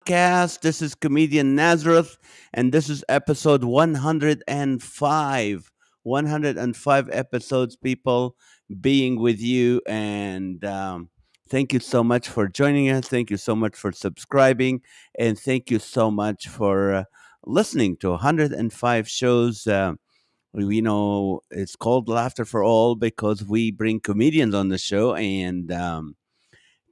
Podcast. This is Comedian Nazareth, and this is episode 105. 105 episodes, people, being with you. And thank you so much for joining us. Thank you so much for subscribing. And thank you so much for listening to 105 shows. We know it's called Laughter for All because we bring comedians on the show. And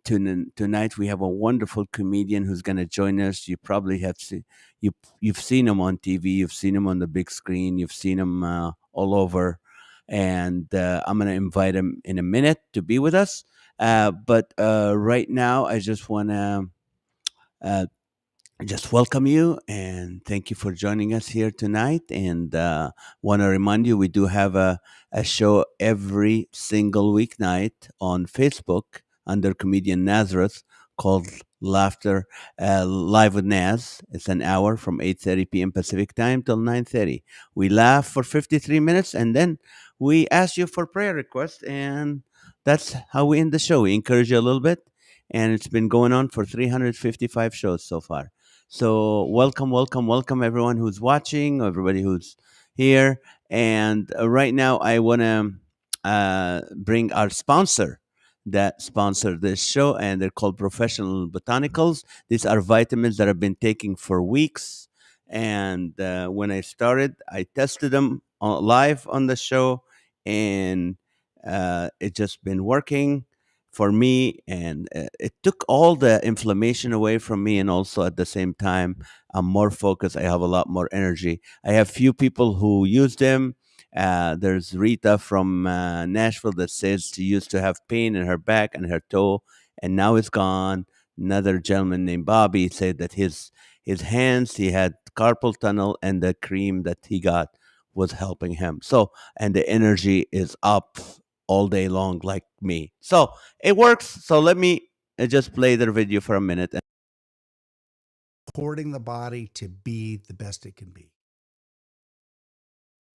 tonight we have a wonderful comedian who's going to join us. You probably have seen you've seen him on TV, you've seen him on the big screen, you've seen him all over, and I'm going to invite him in a minute to be with us. But right now, I just want to uh, just welcome you and thank you for joining us here tonight. And want to remind you, we do have a show every single weeknight on Facebook under Comedian Nazareth called Laughter Live with Naz. It's an hour from 8:30 p.m. Pacific time till 9:30. We laugh for 53 minutes and then we ask you for prayer requests, and that's how we end the show. We encourage you a little bit, and it's been going on for 355 shows so far. So welcome, welcome, welcome everyone who's watching, everybody who's here. And right now, I want to bring our sponsor that sponsor this show, and they're called Professional Botanicals. These are vitamins that I've been taking for weeks. And when I started, I tested them live on the show, and it just been working for me, and it took all the inflammation away from me, and also at the same time I'm more focused. I have a lot more energy. I have few people who use them. There's Rita from Nashville that says she used to have pain in her back and her toe, and now it's gone. Another gentleman named Bobby said that his hands, he had carpal tunnel, and the cream that he got was helping him. So, and the energy is up all day long like me. So it works. So let me just play their video for a minute. Supporting the body to be the best it can be.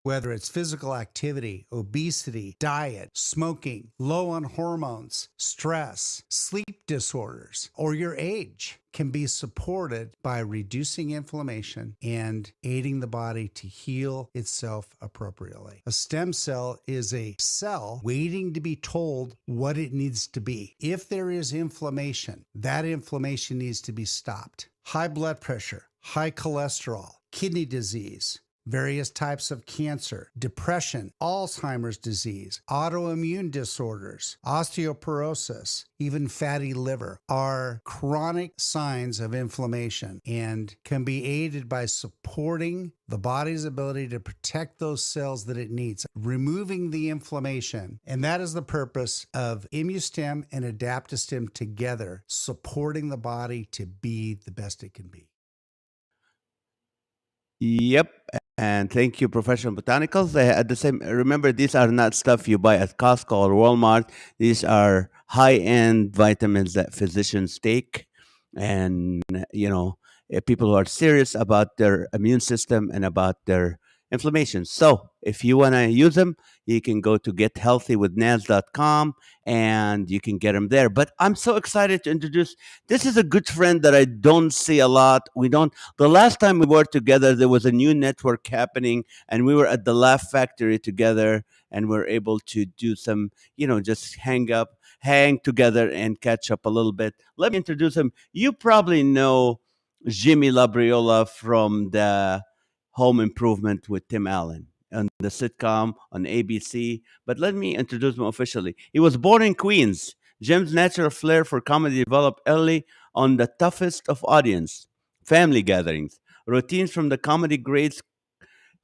Whether it's physical activity, obesity, diet, smoking, low on hormones, stress, sleep disorders, or your age, can be supported by reducing inflammation and aiding the body to heal itself appropriately. A stem cell is a cell waiting to be told what it needs to be. If there is inflammation, that inflammation needs to be stopped. High blood pressure, high cholesterol, kidney disease, various types of cancer, depression, Alzheimer's disease, autoimmune disorders, osteoporosis, even fatty liver are chronic signs of inflammation and can be aided by supporting the body's ability to protect those cells that it needs, removing the inflammation. And that is the purpose of ImmuStem and AdaptoStem together, supporting the body to be the best it can be. Yep. And thank you, Professional Botanicals. They at the same. Remember, these are not stuff you buy at Costco or Walmart. These are high-end vitamins that physicians take, and people who are serious about their immune system and about their inflammation. So, if you want to use them, you can go to gethealthywithnaz.com and you can get them there. But I'm so excited to introduce. This is a good friend that I don't see a lot. We don't. The last time we were together, there was a new network happening, and we were at the Laugh Factory together, and we're able to do some, just hang together, and catch up a little bit. Let me introduce him. You probably know Jimmy Labriola from the Home Improvement with Tim Allen on the sitcom on ABC. But let me introduce him officially. He was born in Queens. Jim's natural flair for comedy developed early on the toughest of audience, family gatherings. Routines from the comedy grades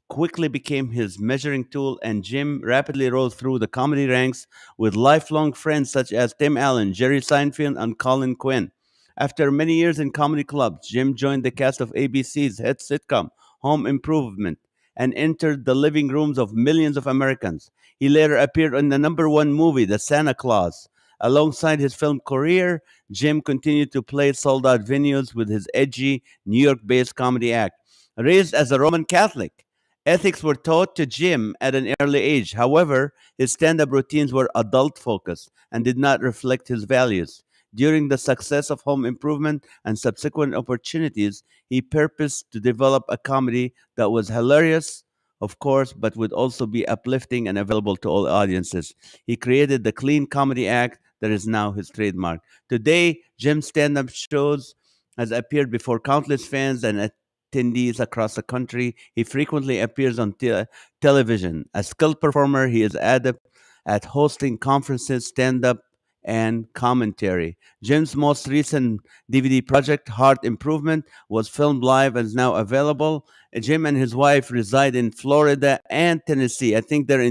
quickly became his measuring tool, and Jim rapidly rose through the comedy ranks with lifelong friends such as Tim Allen, Jerry Seinfeld, and Colin Quinn. After many years in comedy clubs, Jim joined the cast of ABC's hit sitcom, Home Improvement, and entered the living rooms of millions of Americans. He later appeared in the number one movie, The Santa Claus. Alongside his film career, Jim continued to play sold out venues with his edgy, New York based comedy act. Raised as a Roman Catholic, ethics were taught to Jim at an early age. However, his stand up routines were adult focused and did not reflect his values. During the success of Home Improvement and subsequent opportunities, he purposed to develop a comedy that was hilarious, of course, but would also be uplifting and available to all audiences. He created the clean comedy act that is now his trademark. Today, Jim's stand-up shows has appeared before countless fans and attendees across the country. He frequently appears on television. A skilled performer, he is adept at hosting conferences, stand-up, and commentary. Jim's most recent DVD project, Heart Improvement, was filmed live and is now available. Jim and his wife reside in Florida and Tennessee. I think they're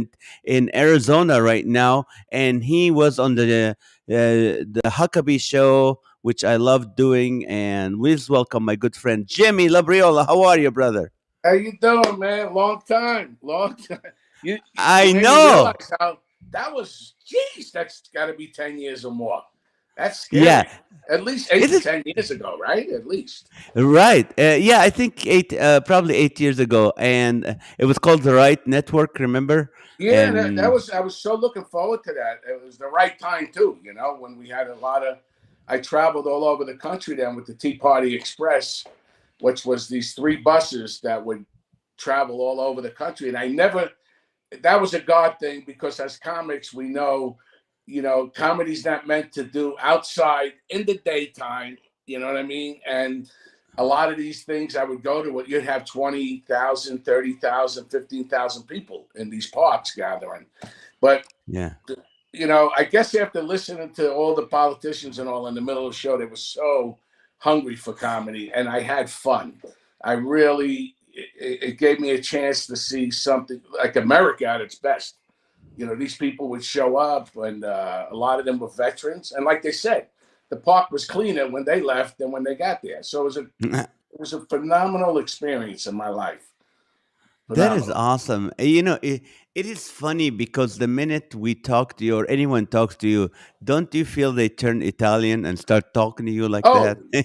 in Arizona right now. And he was on the Huckabee show, which I love doing. And please welcome my good friend Jimmy Labriola. How are you, brother? How you doing, man? Long time, long time. You I made me know. realize how that was. Geez, that's got to be 10 years or more. That's Yeah. scary. At least eight Is to it 10 years ago, right? At least. right? Yeah, I think probably 8 years ago, and it was called the Right Network. Remember? Yeah, that And was. I was so looking forward to that. It was the right time too. When we had a lot of. I traveled all over the country then with the Tea Party Express, which was these three buses that would travel all over the country, and I never. That was a God thing because as comics, we know, comedy's not meant to do outside in the daytime. You know what I mean? And a lot of these things I would go to, you'd have 20,000, 30,000, 15,000 people in these parks gathering. But, yeah, I guess after listening to all the politicians and all in the middle of the show, they were so hungry for comedy and I had fun. I really, it gave me a chance to see something like America at its best. These people would show up and a lot of them were veterans. And like they said, the park was cleaner when they left than when they got there. So it was a phenomenal experience in my life. that is Phenomenal. awesome. It is funny because the minute we talk to you or anyone talks to you, don't you feel they turn Italian and start talking to you like that? Oh,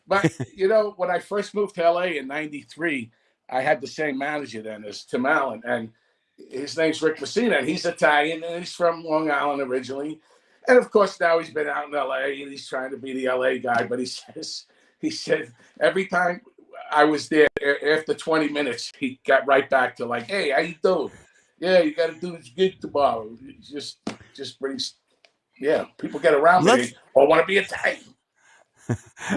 but when I first moved to LA in '93, I had the same manager then as Tim Allen, and his name's Rick Messina, and he's Italian and he's from Long Island originally. And of course, now he's been out in LA and he's trying to be the LA guy. But he said every time I was there, after 20 minutes, he got right back to like, "Hey, how you doing? Yeah, you got to do this gig tomorrow." Just brings, yeah. People get around me, Let's. they all want to be Italian.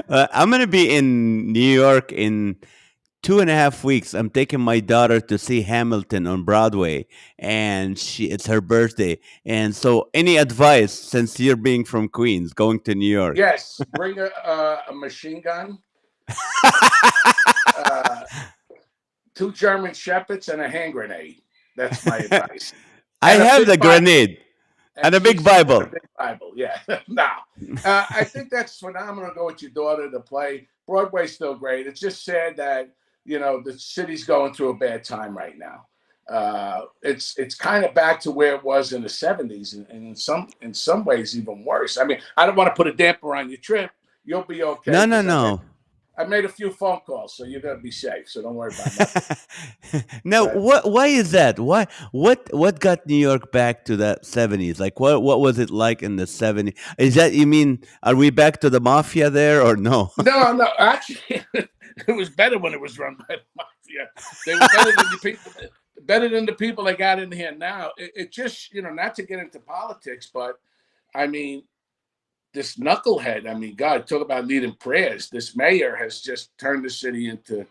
I'm gonna be in New York in 2.5 weeks. I'm taking my daughter to see Hamilton on Broadway, and it's her birthday. And so, any advice since you're being from Queens, going to New York? Yes, bring a machine gun, uh, two German shepherds, and a hand grenade. That's my advice. I And a have big the Bible. grenade and And a big Jesus and a Bible. big Bible. Yeah. Now, I think that's phenomenal to go with your daughter to play. Broadway's still great. It's just sad that, the city's going through a bad time right now. It's kind of back to where it was in the 70s and in some ways even worse. I mean, I don't want to put a damper on your trip. You'll be okay No, no, because no. I made a few phone calls, so you're gonna be safe. So don't worry about nothing. No, But why is that? What got New York back to that 70s? Like what was it like in the 70s? Is that, you mean, are we back to the mafia there or no? no, actually, it was better when it was run by the mafia. They were better than the people that got in here now. It just, not to get into politics, but I mean, this knucklehead. I mean, God, talk about leading prayers. This mayor has just turned the city into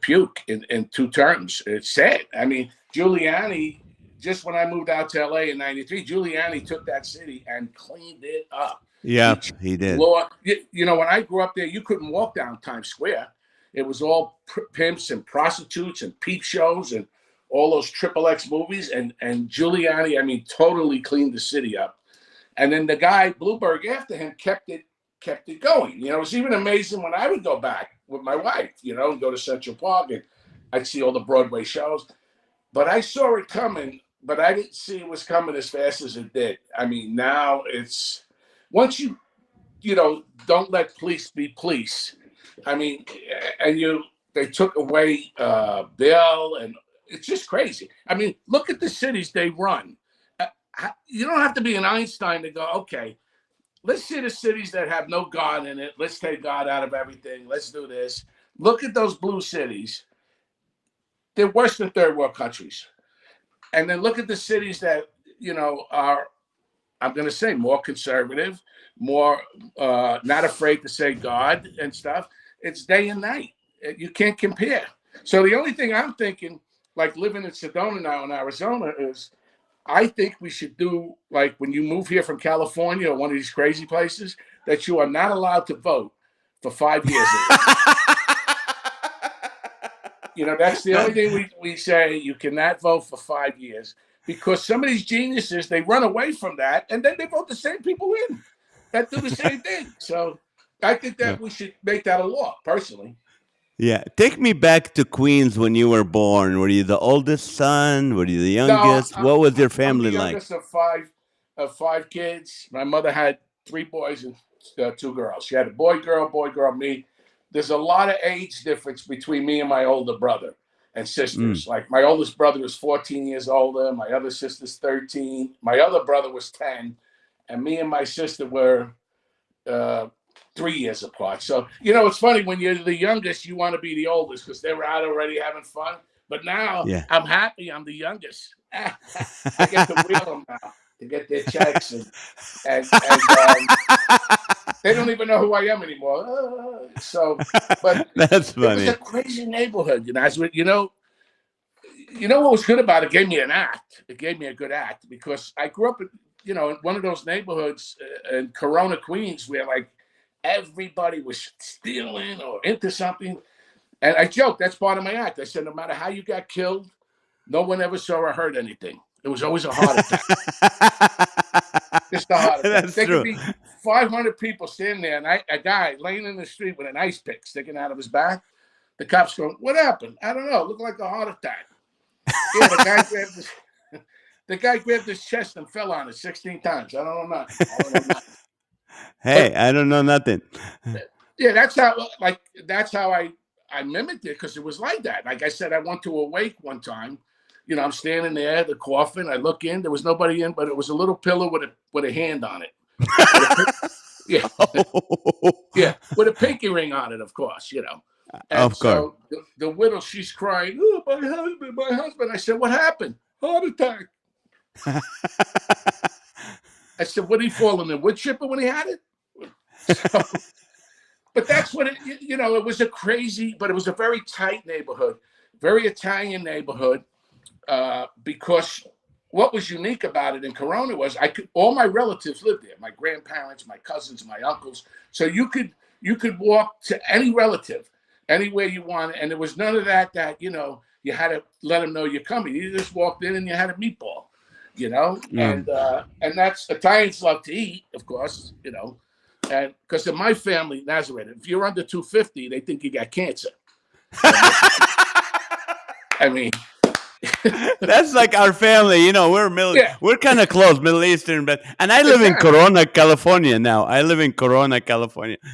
puke in 2 terms. It's sad. I mean, Giuliani. Just when I moved out to LA in '93, Giuliani took that city and cleaned it up. He Yeah, changed he did. law. When I grew up there, you couldn't walk down Times Square. It was all pimps and prostitutes and peep shows and all those triple X movies. And Giuliani, I mean, totally cleaned the city up. And then the guy Bloomberg after him kept it going. It was even amazing when I would go back with my wife, and go to Central Park and I'd see all the Broadway shows. But I saw it coming, but I didn't see it was coming as fast as it did. I mean, now it's once don't let police be police. I mean, and they took away bail, and it's just crazy. I mean, look at the cities they run. You don't have to be an Einstein to go, okay, let's see the cities that have no God in it. Let's take God out of everything. Let's do this. Look at those blue cities. They're worse than third world countries. And then look at the cities that, are, I'm going to say, more conservative, more not afraid to say God and stuff. It's day and night. You can't compare. So the only thing I'm thinking, like living in Sedona now in Arizona, is I think we should do, like when you move here from California or one of these crazy places, that you are not allowed to vote for 5 years. That's the only thing we say. You cannot vote for 5 years, because some of these geniuses, they run away from that, and then they vote the same people in that do the same thing. So I think that we should make that a law, personally. Yeah. Take me back to Queens when you were born. Were you the oldest son? Were you the youngest? No, what was your family I'm the like? youngest of five kids. My mother had 3 boys and 2 girls. She had a boy, girl, me. There's a lot of age difference between me and my older brother and sisters. Like my oldest brother was 14 years older. My other sister's 13. My other brother was 10. And me and my sister were 3 years apart. So, it's funny, when you're the youngest, you want to be the oldest because they were out already having fun. But now I'm happy I'm the youngest. I get to wheel them now to get their checks. And they don't even know who I am anymore. But That's funny. It was a crazy neighborhood. You know what was good about it? It gave me an act. It gave me a good act, because I grew up in one of those neighborhoods in Corona, Queens, where like everybody was stealing or into something. And I joked, that's part of my act. I said, no matter how you got killed, no one ever saw or heard anything. It was always a heart attack. Just a heart attack. That's there true. could be 500 people standing there, and a guy laying in the street with an ice pick sticking out of his back. The cops going, what happened? I don't know. It looked like a heart attack. Yeah, the guy grabbed his chest and fell on it 16 times. I don't know nothing. Hey, I don't know nothing. Yeah, that's how I mimicked it, because it was like that. Like I said, I went to a wake one time. I'm standing there, the coffin. I look in. There was nobody in, but it was a little pillow with a hand on it. Yeah, yeah, with a pinky ring on it, of course. And of course. So the widow, she's crying. Oh, my husband. I said, what happened? Heart attack. I said, what did he fall in the wood chipper when he had it? So, but that's what it was but it was a very tight neighborhood, very Italian neighborhood, because what was unique about it in Corona was all my relatives lived there, my grandparents, my cousins, my uncles. So you could walk to any relative, anywhere you wanted, and there was none of that you had to let them know you're coming. You just walked in and you had a meatball, and that's, Italians love to eat, of course, and because in my family, Nazareth, if you're under 250, they think you got cancer. I mean, that's like our family. We're kind of close, Middle Eastern, and I live in Corona, California now.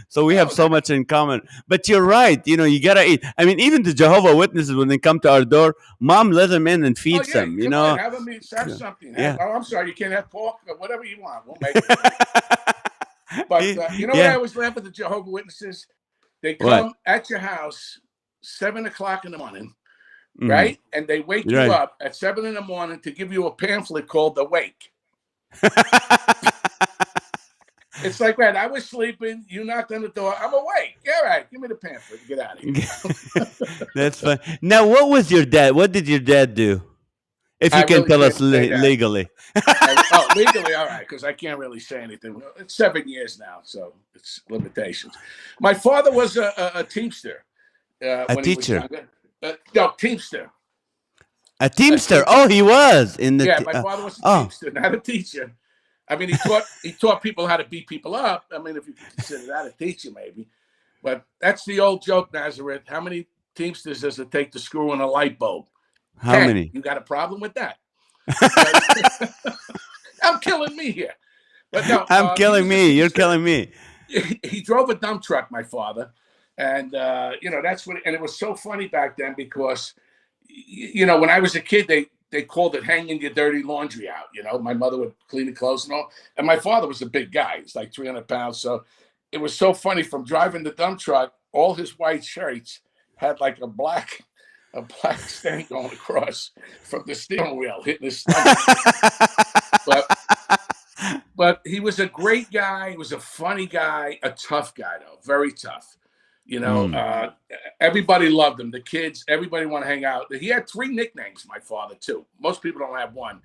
So we have so much in common. But you're right. You gotta eat. I mean, even the Jehovah's Witnesses, when they come to our door, Mom let them in and feeds them. Come on, have something. I'm sorry, you can't have pork or whatever you want. We'll make it. But what I always laugh at the Jehovah's Witnesses? They come at your house 7 o'clock in the morning, right? And they wake you up at 7 in the morning to give you a pamphlet called The Wake. It's like, man, I was sleeping. You knocked on the door. I'm awake. All right, give me the pamphlet. Get out of here. That's fine. Now, what did your dad do? If you can tell us legally. Legally, all right, because I can't really say anything. It's 7 years now, so it's limitations. My father was a teamster. A teacher? No, teamster. A teamster? Oh, he was in the. Yeah, my father was a teamster, not a teacher. I mean, he taught people how to beat people up. I mean, if you consider that a teacher, maybe. But that's the old joke, Nazareth. How many teamsters does it take to screw in a light bulb? How 10. many? You got a problem with that? I'm killing me here. But no, I'm killing me. You're killing me. He drove a dump truck, my father. And, that's what, and it was so funny back then because, when I was a kid, they called it hanging your dirty laundry out. You know, my mother would clean the clothes and all. And my father was a big guy. He's like 300 pounds. So it was so funny from driving the dump truck, all his white shirts had like a black stain going across from the steering wheel hitting his stomach. But he was a great guy. He was a funny guy, a tough guy, though, very tough. You know, everybody loved him. The kids, everybody want to hang out. He had 3 nicknames, my father, too. Most people don't have one.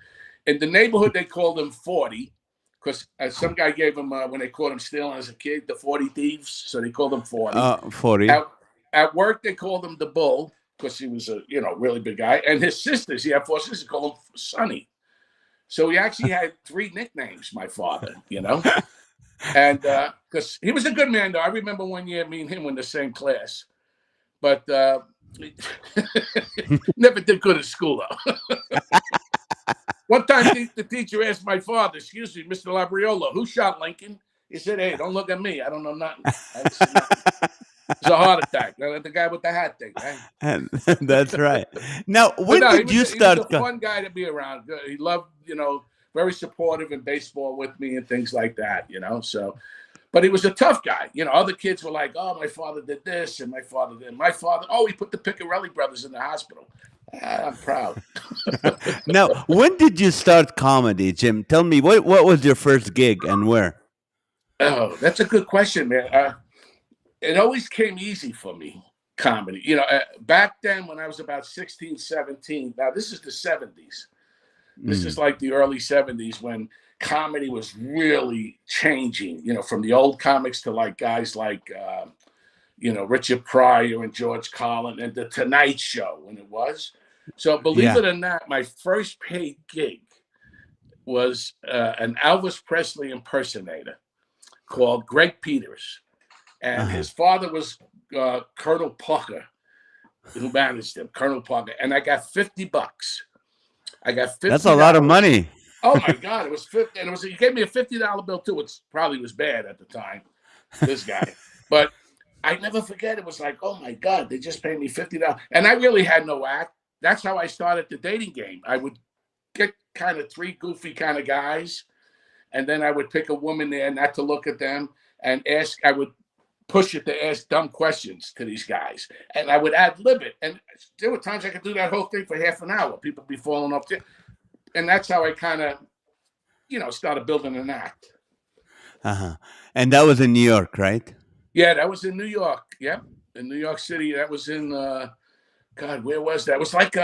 In the neighborhood, they called him 40 because some guy gave him, when they caught him stealing as a kid, the 40 thieves. So they called him 40. 40. At work, they called him the Bull because he was a, really big guy. And his sisters, he had 4 sisters, called him Sonny. So he actually had 3 nicknames, my father, and because he was a good man, though. I remember one year me and him were in the same class, but never did good at school, though. One time the teacher asked my father, "Excuse me, Mr. Labriola, who shot Lincoln?" He said, "Hey, don't look at me. I don't know nothing. It's a heart attack." The guy with the hat thing, right? That's right. Now, when did you start? He was a fun guy to be around. He loved, very supportive in baseball with me and things like that, So, but he was a tough guy. Other kids were like, "Oh, my father did this, and my father did." My father, he put the Piccarelli brothers in the hospital. I'm proud. Now, when did you start comedy, Jim? Tell me, what was your first gig and where? Oh, that's a good question, man. It always came easy for me, comedy. Back then when I was about 16, 17, now this is the 70s. This is like the early 70s when comedy was really changing, from the old comics to like guys like, Richard Pryor and George Carlin and the Tonight Show when it was. So believe it or not, my first paid gig was an Elvis Presley impersonator called Greg Peters. And his father was Colonel Parker, who managed him, Colonel Parker. And I got $50. I got $50. That's a lot of money. Oh my God, it was 50, and he gave me a $50 bill too. It probably was bad at the time, this guy. But I never forget. It was like, oh my God, they just paid me $50, and I really had no act. That's how I started the dating game. I would get kind of 3 goofy kind of guys, and then I would pick a woman there, not to look at them, and ask. I would push it to ask dumb questions to these guys, and I would ad-lib it. And there were times I could do that whole thing for half an hour. People would be falling off, and that's how I kind of, started building an act. And that was in New York, right? Yeah, that was in New York. Yep, in New York City. That was in God, where was that? It was like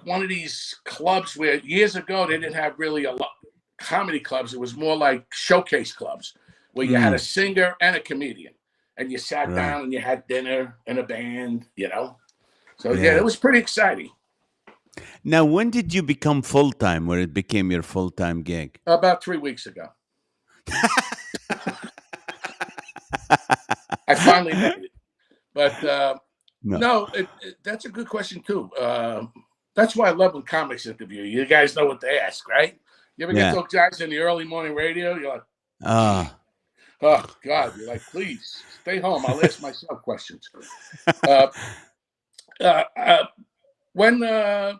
one of these clubs where years ago they didn't have really a lot comedy clubs. It was more like showcase clubs where you had a singer and a comedian, and you sat down and you had dinner and a band. So it was pretty exciting. Now, when did you become full-time, where it became your full-time gig? About 3 weeks ago. I finally made it. But no, that's a good question, too. That's why I love when comics interview. You guys know what to ask, right? You ever get those guys in the early morning radio? You're like, oh, God. You're like, please, stay home. I'll ask myself questions. When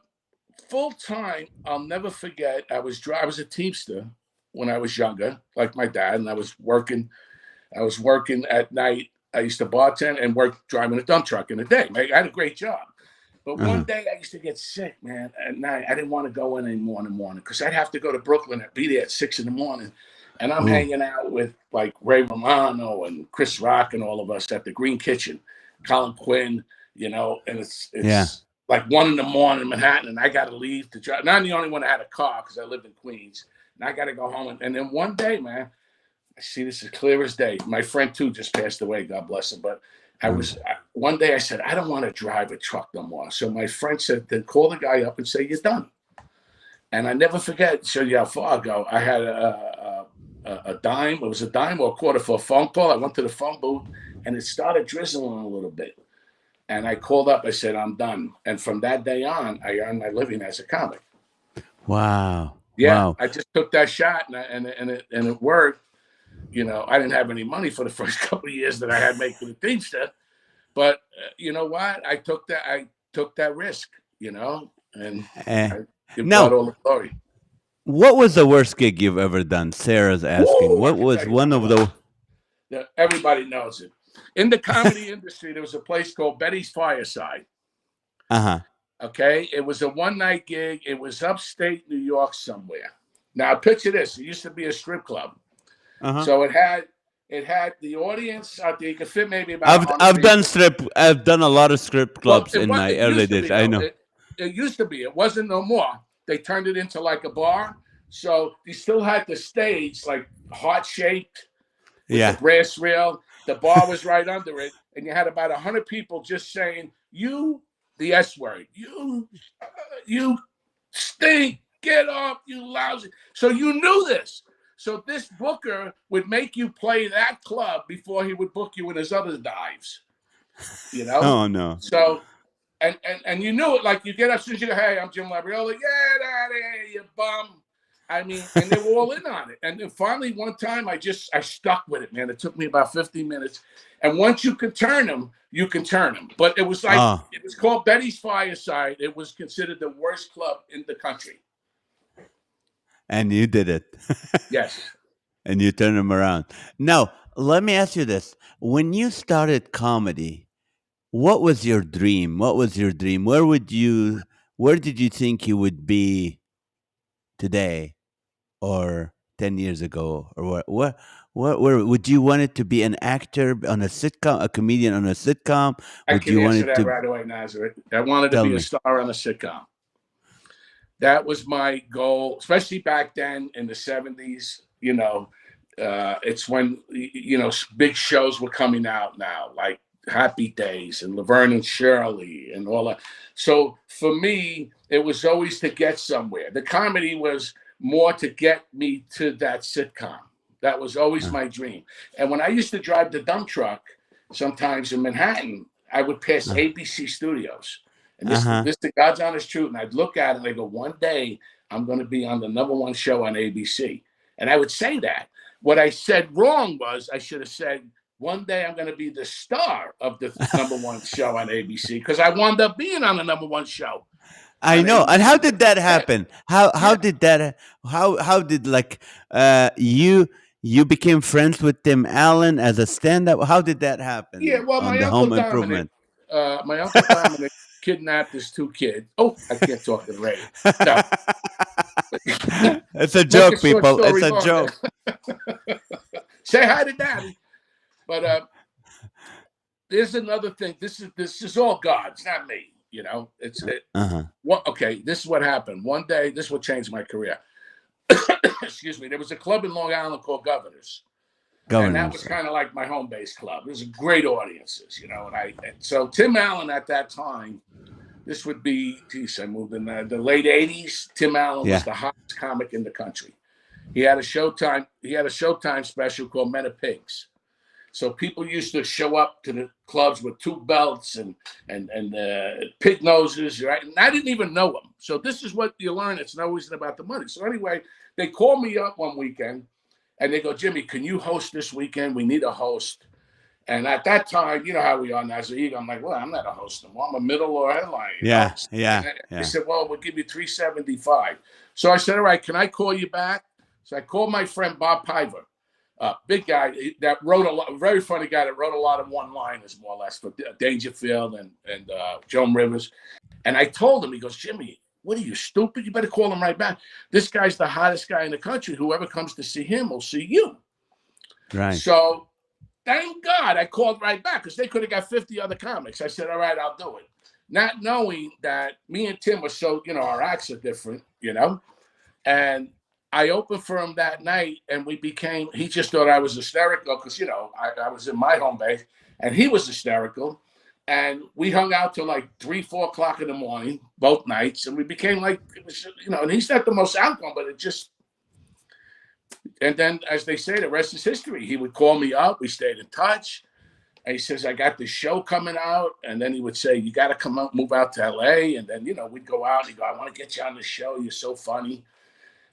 full-time, I'll never forget, I was a Teamster when I was younger, like my dad, and I was working at night. I used to bartend and work driving a dump truck in the day. I had a great job. But one day I used to get sick, man, at night. I didn't want to go in anymore in the morning because I'd have to go to Brooklyn and be there at 6 in the morning. And I'm hanging out with like Ray Romano and Chris Rock and all of us at the Green Kitchen, Colin Quinn, and it's like 1 in the morning in Manhattan, and I got to leave to drive. Now I'm the only one that had a car because I lived in Queens, and I got to go home. And then one day, man, I see this as clear as day. My friend too just passed away, God bless him. But one day I said, I don't want to drive a truck no more. So my friend said, then call the guy up and say you're done. And I never forget, show you how far ago, I had a dime. It was a dime or a quarter for a phone call. I went to the phone booth and it started drizzling a little bit. And I called up, I said, I'm done. And from that day on, I earned my living as a comic. Wow. Yeah, wow. I just took that shot and it worked. I didn't have any money for the first couple of years that I had making the Teamster. But you know what? I took that risk, and Give God Now, all the glory. what was the worst gig you've ever done? Sarah's asking. Woo, I What can was tell you one one. of the? Everybody knows it. In the comedy industry, there was a place called Betty's Fireside. Uh-huh. Okay, it was a one-night gig. It was upstate New York somewhere. Now picture this: it used to be a strip club, Uh-huh. so it had the audience out there. You could fit maybe about 100 I've done people. strip. I've done a lot of strip Well, clubs in my it early used to days. be I though. know. It used to be. It wasn't no more. They turned it into like a bar. So you still had the stage like heart shaped with the Yeah. brass rail. The bar was right under it, and you had about 100 people just saying, "You, the S word. You stink. Get up, you lousy." So you knew this. So this booker would make you play that club before he would book you in his other dives. You know. Oh no. So and you knew it. Like you get up, as soon as you go, "Hey, I'm Jim Labriola." Get out of here, you bum. I mean, and they were all in on it. And then finally, one time, I stuck with it, man. It took me about 15 minutes. And once you can turn them, you can turn them. But it was like, It was called Betty's Fireside. It was considered the worst club in the country. And you did it. Yes. And you turned them around. Now, let me ask you this. When you started comedy, what was your dream? What was your dream? Where did you think you would be today or 10 years ago? Or where would you want it to be an actor on a sitcom, a comedian on a sitcom? I Would can you want answer it that to right away, Nazareth. I wanted to tell be a me? star on a sitcom. That was my goal, especially back then in the 70s. It's when, big shows were coming out now, like Happy Days and Laverne and Shirley and all that. So for me, it was always to get somewhere. The comedy was more to get me to that sitcom. That was always my dream. And when I used to drive the dump truck, sometimes in Manhattan, I would pass ABC Studios. And this the God's honest truth. And I'd look at it and I go, one day I'm going to be on the #1 show on ABC. And I would say that. What I said wrong was I should have said, one day I'm going to be the star of the #1 show on ABC, because I wound up being on the #1 show. I know. ABC. And how did that happen? How did that how did like you became friends with Tim Allen as a stand-up? How did that happen Yeah, well, on the Home Improvement? My Uncle Dominic kidnapped his 2 kids. Oh, I can't talk to the radio. No. It's a Make a joke, short people. It's story a long. joke. Say hi to Daddy. But there's another thing. This is all God. It's not me. Okay, this is what happened. One day, this is what changed my career. Excuse me. There was a club in Long Island called Governors. And that was kind of like my home base club. It was great audiences, and so Tim Allen at that time, this would be, I moved in the late 80s. Tim Allen was the hottest comic in the country. He had a Showtime special called Men of Pigs. So people used to show up to the clubs with 2 belts and pig noses, right? And I didn't even know them. So this is what you learn. It's not always about the money. So anyway, they called me up one weekend and they go, "Jimmy, can you host this weekend? We need a host." And at that time, you know how we are now. I'm like, "Well, I'm not a host anymore. I'm a middle or headline." Yeah. They said, "Well, we'll give you $375." So I said, "All right, can I call you back?" So I called my friend Bob Piver, big guy that wrote a lot, very funny guy that wrote a lot of one-liners, more or less, for Dangerfield and Joan Rivers. And I told him, he goes, "Jimmy, what are you, stupid? You better call him right back. This guy's the hottest guy in the country. Whoever comes to see him will see you." Right. So thank God I called right back, because they could have got 50 other comics. I said, "All right, I'll do it." Not knowing that me and Tim were so, our acts are different, And I opened for him that night, and he just thought I was hysterical because, I was in my home base, and he was hysterical. And we hung out till like 3, 4 o'clock in the morning, both nights. And we became like, it was, and he's not the most outgoing, but it just, and then as they say, the rest is history. He would call me up. We stayed in touch. And he says, "I got this show coming out." And then he would say, "You got to come out, move out to LA." And then, we'd go out and he'd go, "I want to get you on the show. You're so funny."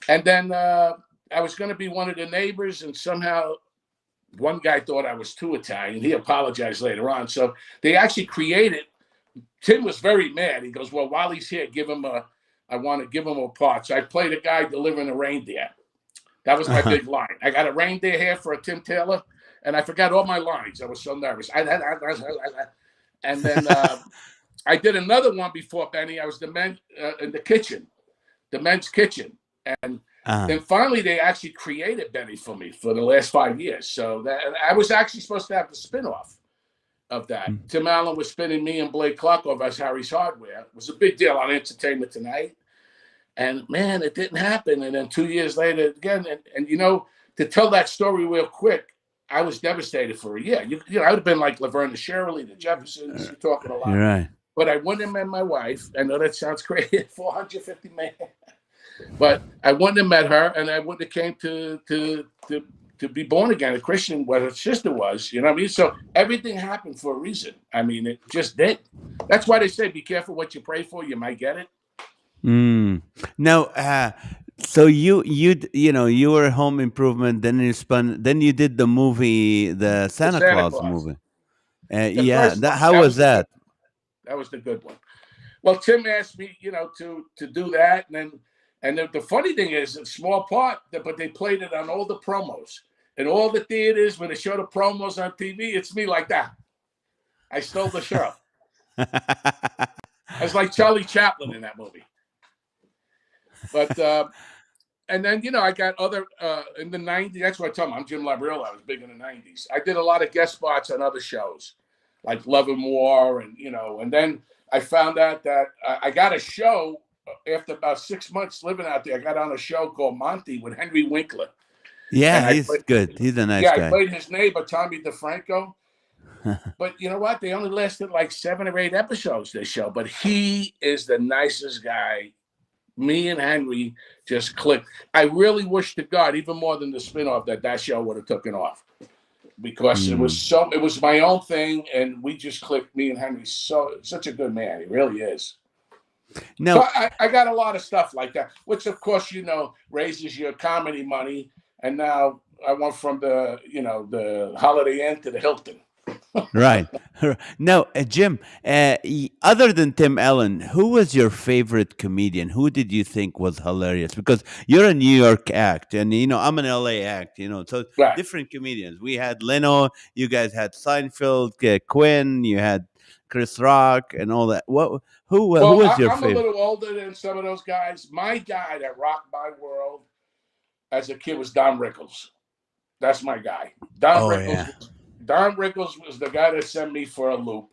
And then I was going to be one of the neighbors, and somehow one guy thought I was too Italian. He apologized later on. So they actually created, Tim was very mad. He goes, "Well, while he's here, give him I want to give them a part. So I played a guy delivering a reindeer. That was my big line. I got a reindeer here for a Tim Taylor, and I forgot all my lines. I was so nervous. And then I did another one before Benny. I was the men in the kitchen, the men's kitchen. And then finally they actually created Benny for me for the last 5 years. So that I was actually supposed to have the spinoff of that. Tim Allen was spinning me and Blake Clark off as Harry's Hardware. It was a big deal on Entertainment Tonight. And man, it didn't happen. And then 2 years later, again, and you know, to tell that story real quick, I was devastated for a year. You know, I would have been like Laverne and Shirley, the Jeffersons, you're talking a lot. You're right. But I wouldn't have met my wife. I know that sounds crazy, 450 man. But I wouldn't have met her, and I wouldn't have came to be born again, a Christian, what her sister was. You know what I mean? So everything happened for a reason. I mean, it just did. That's why they say, be careful what you pray for. You might get it. Now, so you were Home Improvement, then you did the movie, the Santa Claus movie. How was that? That was the good one. Well, Tim asked me, you know, to do that, and the funny thing is, a small part, but they played it on all the promos and all the theaters when they show the promos on TV. It's me like that. I stole the show. I was like Charlie Chaplin in that movie. But and then, you know, I got other in the 90s. That's what I tell them. I'm Jim Labriola. I was big in the 90s. I did a lot of guest spots on other shows like Love and War, and you know, and then I found out that I got a show after about 6 months living out there. I got on a show called Monty with Henry Winkler. Yeah, he's good. He's a nice guy. I played his neighbor, Tommy DeFranco. But you know what? They only lasted like 7 or 8 episodes, this show. But he is the nicest guy. Me and Henry just clicked. I really wish to God, even more than the spinoff, that show would have taken off. Because it was my own thing, and we just clicked. Me and Henry, such a good man. He really is. No, so I got a lot of stuff like that, which of course, you know, raises your comedy money. And now I went from the Holiday Inn to the Hilton. Right. Now, Jim, other than Tim Allen, who was your favorite comedian? Who did you think was hilarious? Because you're a New York act, and you know I'm an LA act. You know, so different comedians. We had Leno. You guys had Seinfeld, Quinn. You had Chris Rock, and all that. Who was your favorite? I'm a little older than some of those guys. My guy that rocked my world as a kid was Don Rickles. That's my guy. Don Rickles was the guy that sent me for a loop.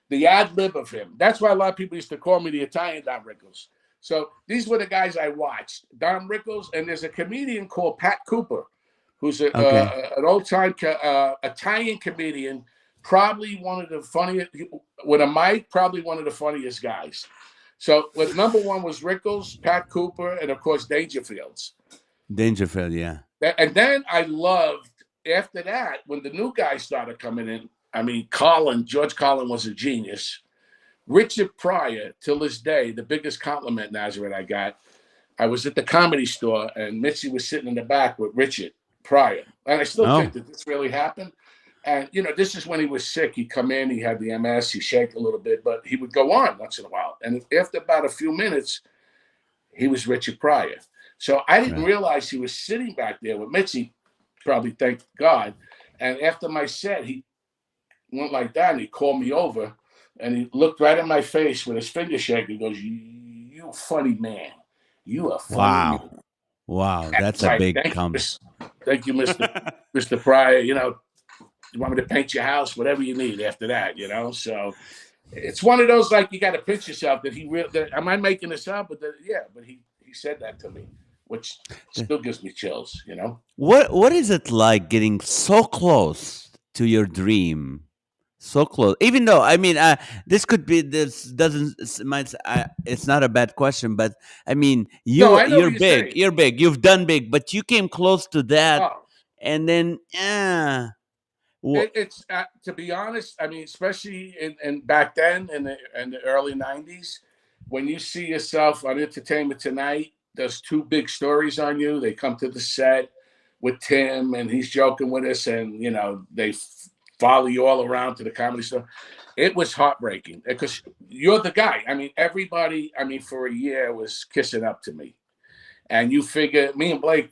The ad lib of him. That's why a lot of people used to call me the Italian Don Rickles. So these were the guys I watched. Don Rickles, and there's a comedian called Pat Cooper, who's an old-time Italian comedian, probably one of the funniest, with a mic, probably one of the funniest guys. So number one was Rickles, Pat Cooper, and of course Dangerfield, yeah. And then I loved, after that, when the new guys started coming in, I mean, George Carlin was a genius. Richard Pryor, till this day, the biggest compliment, Nazareth, I got. I was at the Comedy Store, and Mitzi was sitting in the back with Richard Pryor. And I still think that this really happened. And, you know, this is when he was sick. He'd come in, he had the MS, he shake a little bit, but he would go on once in a while. And after about a few minutes, he was Richard Pryor. So I didn't realize he was sitting back there with Mitzi. Probably thank God. And after my set, he went like that, and he called me over, and he looked right in my face with his finger shake. He goes, "You funny man. You are funny man." Wow, that's a big comment. Thank you, Mr. Pryor. You know, you want me to paint your house, whatever you need after that, you know? So it's one of those, like, you got to pinch yourself that am I making this up? But he said that to me, which still gives me chills, you know? What is it like getting so close to your dream? So close, even though, I mean, it's not a bad question, but I mean, you're big, you're big, you've done big, but you came close to that, and then, it's to be honest, I mean, especially in back then in the early 90s, when you see yourself on Entertainment Tonight, there's 2 big stories on you. They come to the set with Tim, and he's joking with us, and you know they follow you all around to the comedy store. It was heartbreaking because you're the guy. I mean, everybody, for a year was kissing up to me. And you figure, me and Blake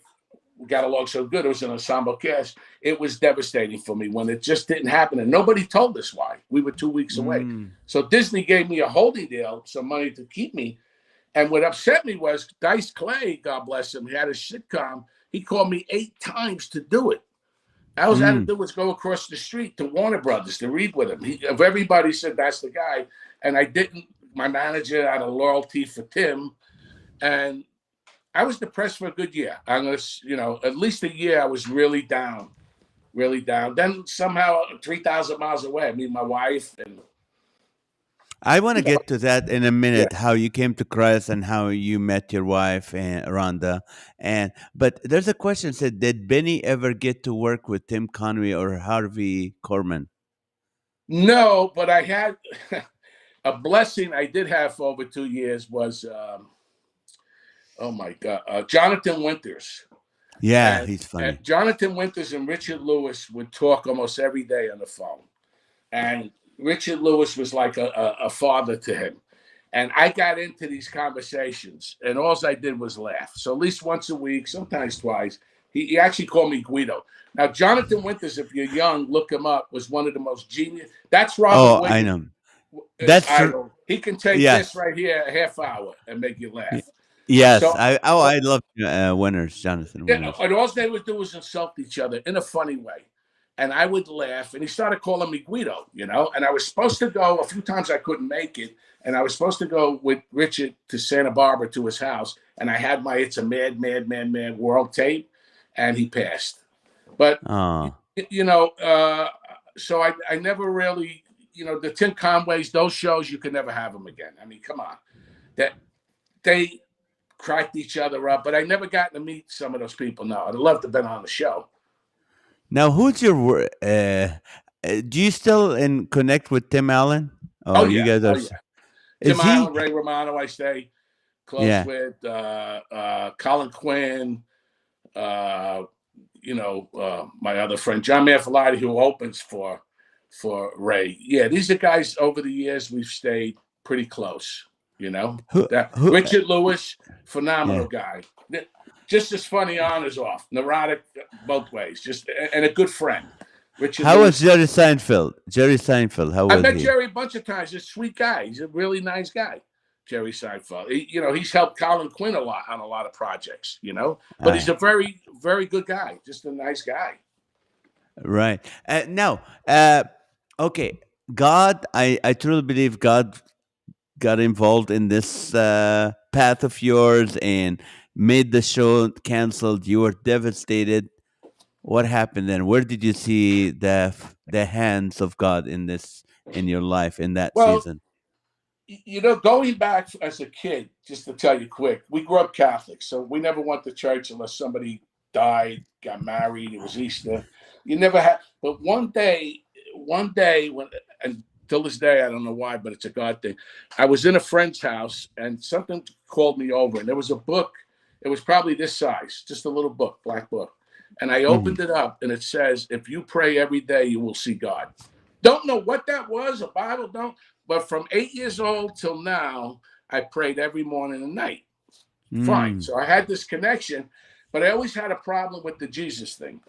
got along so good. It was an ensemble cast. It was devastating for me when it just didn't happen. And nobody told us why. We were 2 weeks away. So Disney gave me a holding deal, some money to keep me. And what upset me was Dice Clay, God bless him, he had a sitcom. He called me 8 times to do it. All I had to do was go across the street to Warner Brothers to read with him. If everybody said that's the guy, and I didn't, my manager had a loyalty for Tim, and I was depressed for a good year. I'm gonna, at least a year I was really down. Then somehow 3,000 miles away, I meet my wife, and I want to get to that in a minute. Yeah. How you came to Christ and how you met your wife, Rhonda. But there's a question said, did Benny ever get to work with Tim Conway or Harvey Korman? No, but I had a blessing I did have for over 2 years was, oh my God, Jonathan Winters. Yeah, he's funny. And Jonathan Winters and Richard Lewis would talk almost every day on the phone. And Richard Lewis was like a father to him. And I got into these conversations, and all I did was laugh. So at least once a week, sometimes twice, he actually called me Guido. Now, Jonathan Winters, if you're young, look him up, was one of the most genius. That's Robert Williams. I know. That's true. He can take this right here a half hour and make you laugh. Yes, So, I love Winters, Jonathan Winters. And all they would do was insult each other in a funny way. And I would laugh, and he started calling me Guido, and I was supposed to go, a few times I couldn't make it, and I was supposed to go with Richard to Santa Barbara to his house, and I had my It's a Mad, Mad, Mad, Mad World tape, and he passed. But, so I never really, the Tim Conways, those shows, you could never have them again. I mean, come on. They cracked each other up, but I never got to meet some of those people. No, I'd love to have been on the show. Now, who's your? Do you still connect with Tim Allen? Oh yeah, you guys are. Tim Allen, Ray Romano, I stay close with. Colin Quinn. My other friend John Manfredi, who opens for Ray. Yeah, these are guys over the years we've stayed pretty close. Richard Lewis, phenomenal guy. Just as funny on as off, neurotic both ways. And a good friend. Richard How Lewis. was Jerry Seinfeld? How was he? I met Jerry a bunch of times. He's a sweet guy. He's a really nice guy. Jerry Seinfeld. He's helped Colin Quinn a lot on a lot of projects. But he's a very, very good guy. Just a nice guy. Right. Now, okay. God, I truly believe God got involved in this path of yours and made the show canceled. You were devastated. What happened then? Where did you see the hands of God in your life in that season? Going back as a kid, just to tell you quick, we grew up Catholic, so we never went to church unless somebody died, got married, it was Easter. You never had, but one day when, and till this day, I don't know why, but it's a God thing. I was in a friend's house and something called me over, and there was a book. It was probably this size, just a little book, black book. And I opened it up, and it says, if you pray every day, you will see God. Don't know what that was, a Bible, don't. But from 8 years old till now, I prayed every morning and night. Fine. So I had this connection, but I always had a problem with the Jesus thing.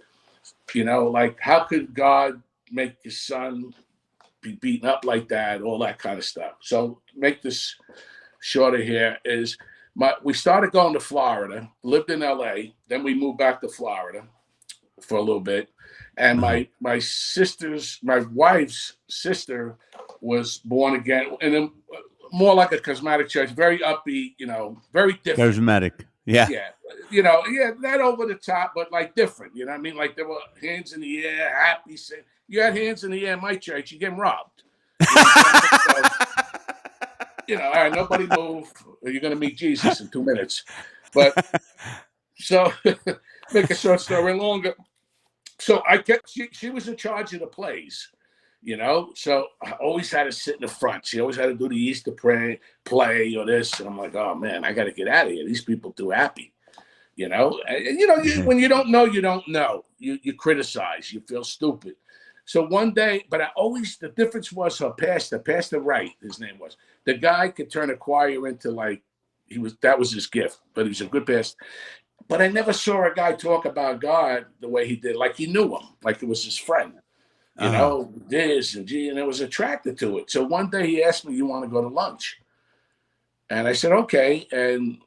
Like, how could God make his son be beaten up like that, all that kind of stuff. So make this shorter here is we started going to Florida, lived in LA, then we moved back to Florida for a little bit. And my wife's sister was born again, and then more like a charismatic church, very upbeat, very different. Charismatic. Yeah. Yeah. Not over the top, but like different. You know what I mean? Like there were hands in the air, happy. You had hands in the air in my church, you're getting robbed. All right, nobody move. You're going to meet Jesus in 2 minutes. But so make a short story longer. So she was in charge of the plays, so I always had to sit in the front. She always had to do the Easter play or this. And I'm like, oh man, I got to get out of here. These people too happy, when you don't know, you don't know. You criticize, you feel stupid. So one day, but the difference was her Pastor Wright, his name was. The guy could turn a choir into that was his gift, but he was a good pastor. But I never saw a guy talk about God the way he did, like he knew him, like it was his friend. This and gee, and I was attracted to it. So one day he asked me, "You want to go to lunch?" And I said, "Okay." And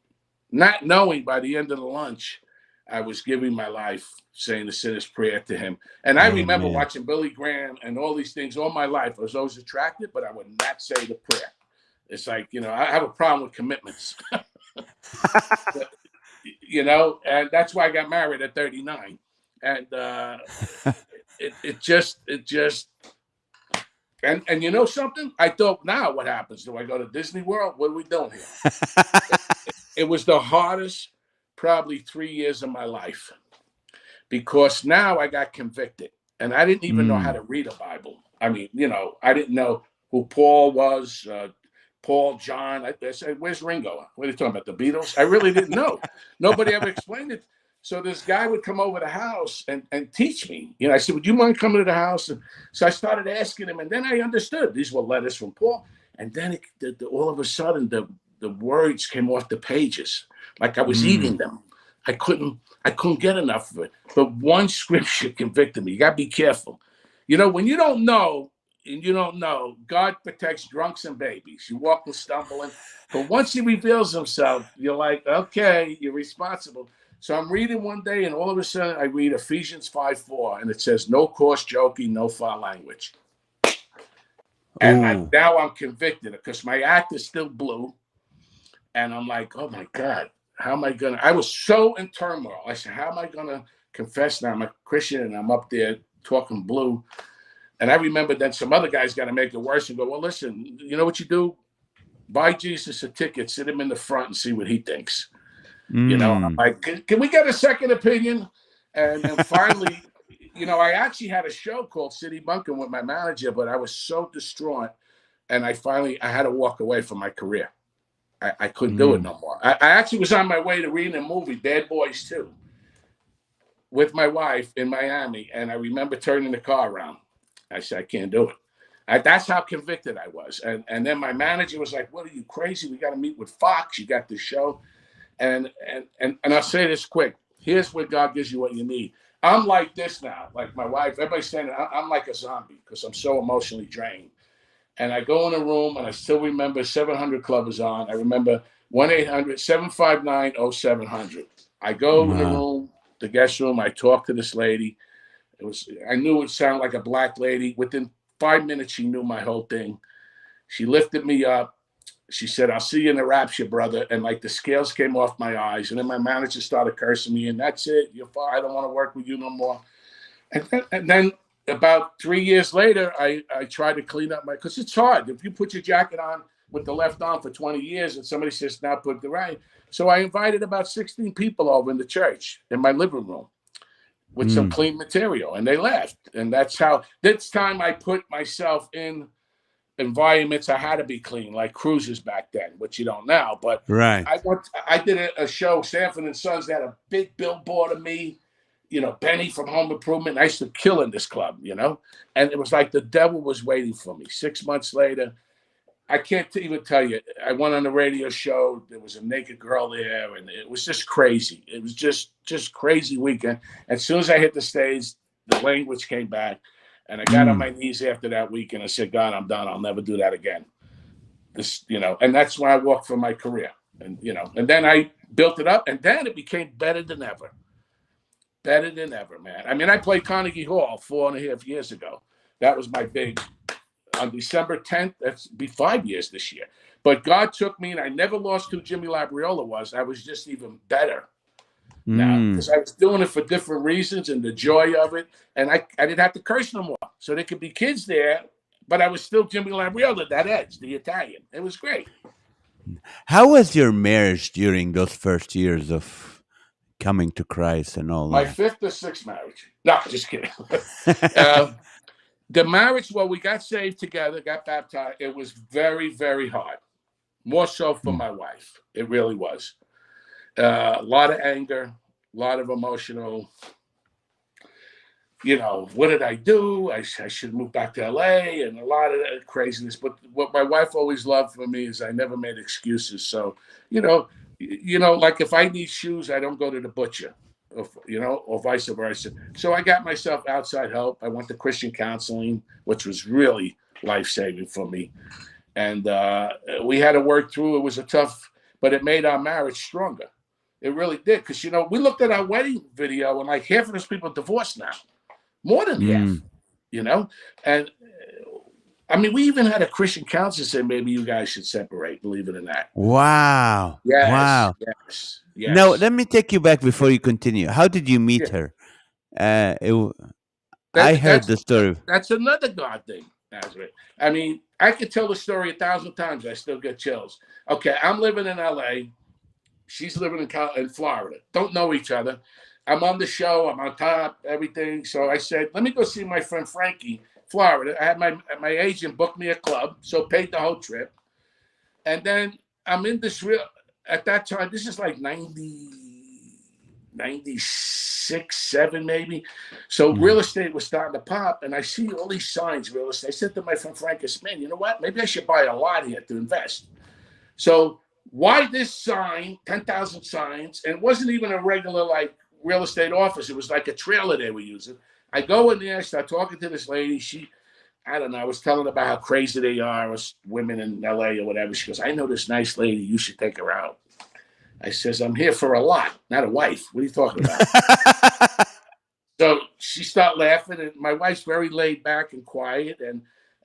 not knowing by the end of the lunch, I was giving my life, saying the sinner's prayer to him. And I remember watching Billy Graham and all these things all my life. I was always attracted, but I would not say the prayer. It's like, I have a problem with commitments. And that's why I got married at 39. And it just and you know something? I thought, now what happens? Do I go to Disney World? What are we doing here? It was the hardest probably 3 years of my life, because now I got convicted and I didn't even know how to read a Bible. I mean, I didn't know who Paul was, Paul, John. I said, "Where's Ringo? What are you talking about, the Beatles?" I really didn't know. Nobody ever explained it. So this guy would come over the house and teach me. I said, "Would you mind coming to the house?" And so I started asking him, and then I understood these were letters from Paul. And then all of a sudden, the words came off the pages like I was eating them. I couldn't get enough of it. But one scripture convicted me. You got to be careful. When you don't know, God protects drunks and babies. You walk and stumbling. But once he reveals himself, you're like, okay, you're responsible. So I'm reading one day, and all of a sudden I read Ephesians 5:4, and it says, "No coarse joking, no foul language." And now I'm convicted because my act is still blue. And I'm like, oh my God, how am I going to? I was so in turmoil. I said, how am I going to confess now? I'm a Christian and I'm up there talking blue. And I remember that some other guys got to make it worse and go, well, listen, you know what you do? Buy Jesus a ticket, sit him in the front and see what he thinks. I'm like, can we get a second opinion? And then finally, I actually had a show called City Bunkin' with my manager, but I was so distraught. And I had to walk away from my career. I couldn't do it no more. I actually was on my way to reading a movie, Bad Boys 2, with my wife in Miami. And I remember turning the car around. I said, I can't do it. That's how convicted I was. And then my manager was like, what are you, crazy? We got to meet with Fox. You got this show. And I'll say this quick. Here's where God gives you what you need. I'm like this now. Like my wife, everybody's saying I'm like a zombie because I'm so emotionally drained. And I go in a room, and I still remember 700 Club is on. I remember 1-800-759-0700. I go in the room, the guest room. I talk to this lady. I knew it sounded like a black lady. Within 5 minutes, she knew my whole thing. She lifted me up. She said, "I'll see you in the rapture, brother." And like the scales came off my eyes. And then my manager started cursing me. And that's it. You're fine. I don't want to work with you no more. And then about 3 years later, I tried to clean up because it's hard. If you put your jacket on with the left arm for 20 years and somebody says, now put the right. So I invited about 16 people over in the church in my living room with some clean material, and they laughed. And that's how this time I put myself in environments I had to be clean, like cruises back then, which you don't now. But I did a show, Sanford and Sons, that had a big billboard of me. Benny from Home Improvement. I used to kill in this club, and it was like the devil was waiting for me. 6 months later, I can't even tell you. I went on a radio show. There was a naked girl there, and it was just crazy. It was just crazy weekend. As soon as I hit the stage, the language came back, and I got on my knees after that week, and I said, God, I'm done. I'll never do that again. And that's when I walked for my career, and then I built it up, and then it became better than ever. Better than ever, man. I mean, I played Carnegie Hall 4.5 years ago. That was my big, on December 10th, that's be 5 years this year. But God took me, and I never lost who Jimmy Labriola was. I was just even better now because I was doing it for different reasons and the joy of it. And I didn't have to curse no more. So there could be kids there, but I was still Jimmy Labriola, that edge, the Italian. It was great. How was your marriage during those first years of coming to Christ and all My that? 5th or 6th marriage. No, just kidding. The marriage, well, we got saved together, got baptized. It was very, very hard. More so for my wife. It really was. A lot of anger, a lot of emotional. what did I do? I should move back to LA and a lot of that craziness. But what my wife always loved for me is I never made excuses. So, like if I need shoes, I don't go to the butcher, or vice versa. So I got myself outside help. I went to Christian counseling, which was really life-saving for me. And we had to work through. It was but it made our marriage stronger. It really did. Because, we looked at our wedding video and like half of those people are divorced now. More than half, And I mean, we even had a Christian counselor say maybe you guys should separate, believe it or not. Wow. Yes. Wow. Yes. Now, let me take you back before you continue. How did you meet Yeah. her? I heard the story. That's another God thing, Nazareth. I mean, I could tell the story 1,000 times. I still get chills. Okay, I'm living in LA. She's living in Florida. Don't know each other. I'm on the show. I'm on top, everything. So I said, let me go see my friend Frankie, Florida. I had my agent book me a club, so paid the whole trip. And then I'm in this at that time, this is like 96, 7 maybe. So real estate was starting to pop, and I see all these signs, real estate. I said to my friend Frankie, man, you know what? Maybe I should buy a lot here to invest. So why this sign, 10,000 signs, and it wasn't even a regular like real estate office. It was like a trailer they were using. I go in there, I start talking to this lady. I don't know, I was telling her about how crazy they are, us women in LA or whatever. She goes, I know this nice lady. You should take her out. I says, I'm here for a lot, not a wife. What are you talking about? So she started laughing, and my wife's very laid back and quiet,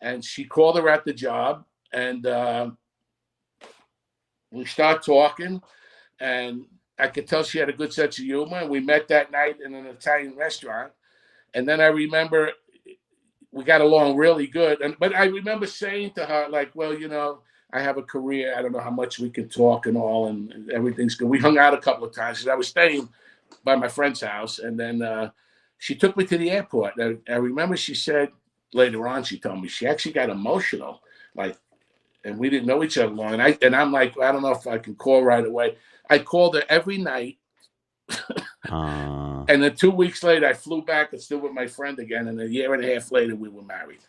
and she called her at the job, and we start talking, and I could tell she had a good sense of humor. We met that night in an Italian restaurant. And then I remember we got along really good. But I remember saying to her, like, well, I have a career. I don't know how much we can talk and all, and everything's good. We hung out a couple of times because I was staying by my friend's house. And then she took me to the airport. I remember she said later on, she told me she actually got emotional, and we didn't know each other long. And I'm like, I don't know if I can call right away. I called her every night. And then 2 weeks later, I flew back and still with my friend again. And a year and a half later, we were married.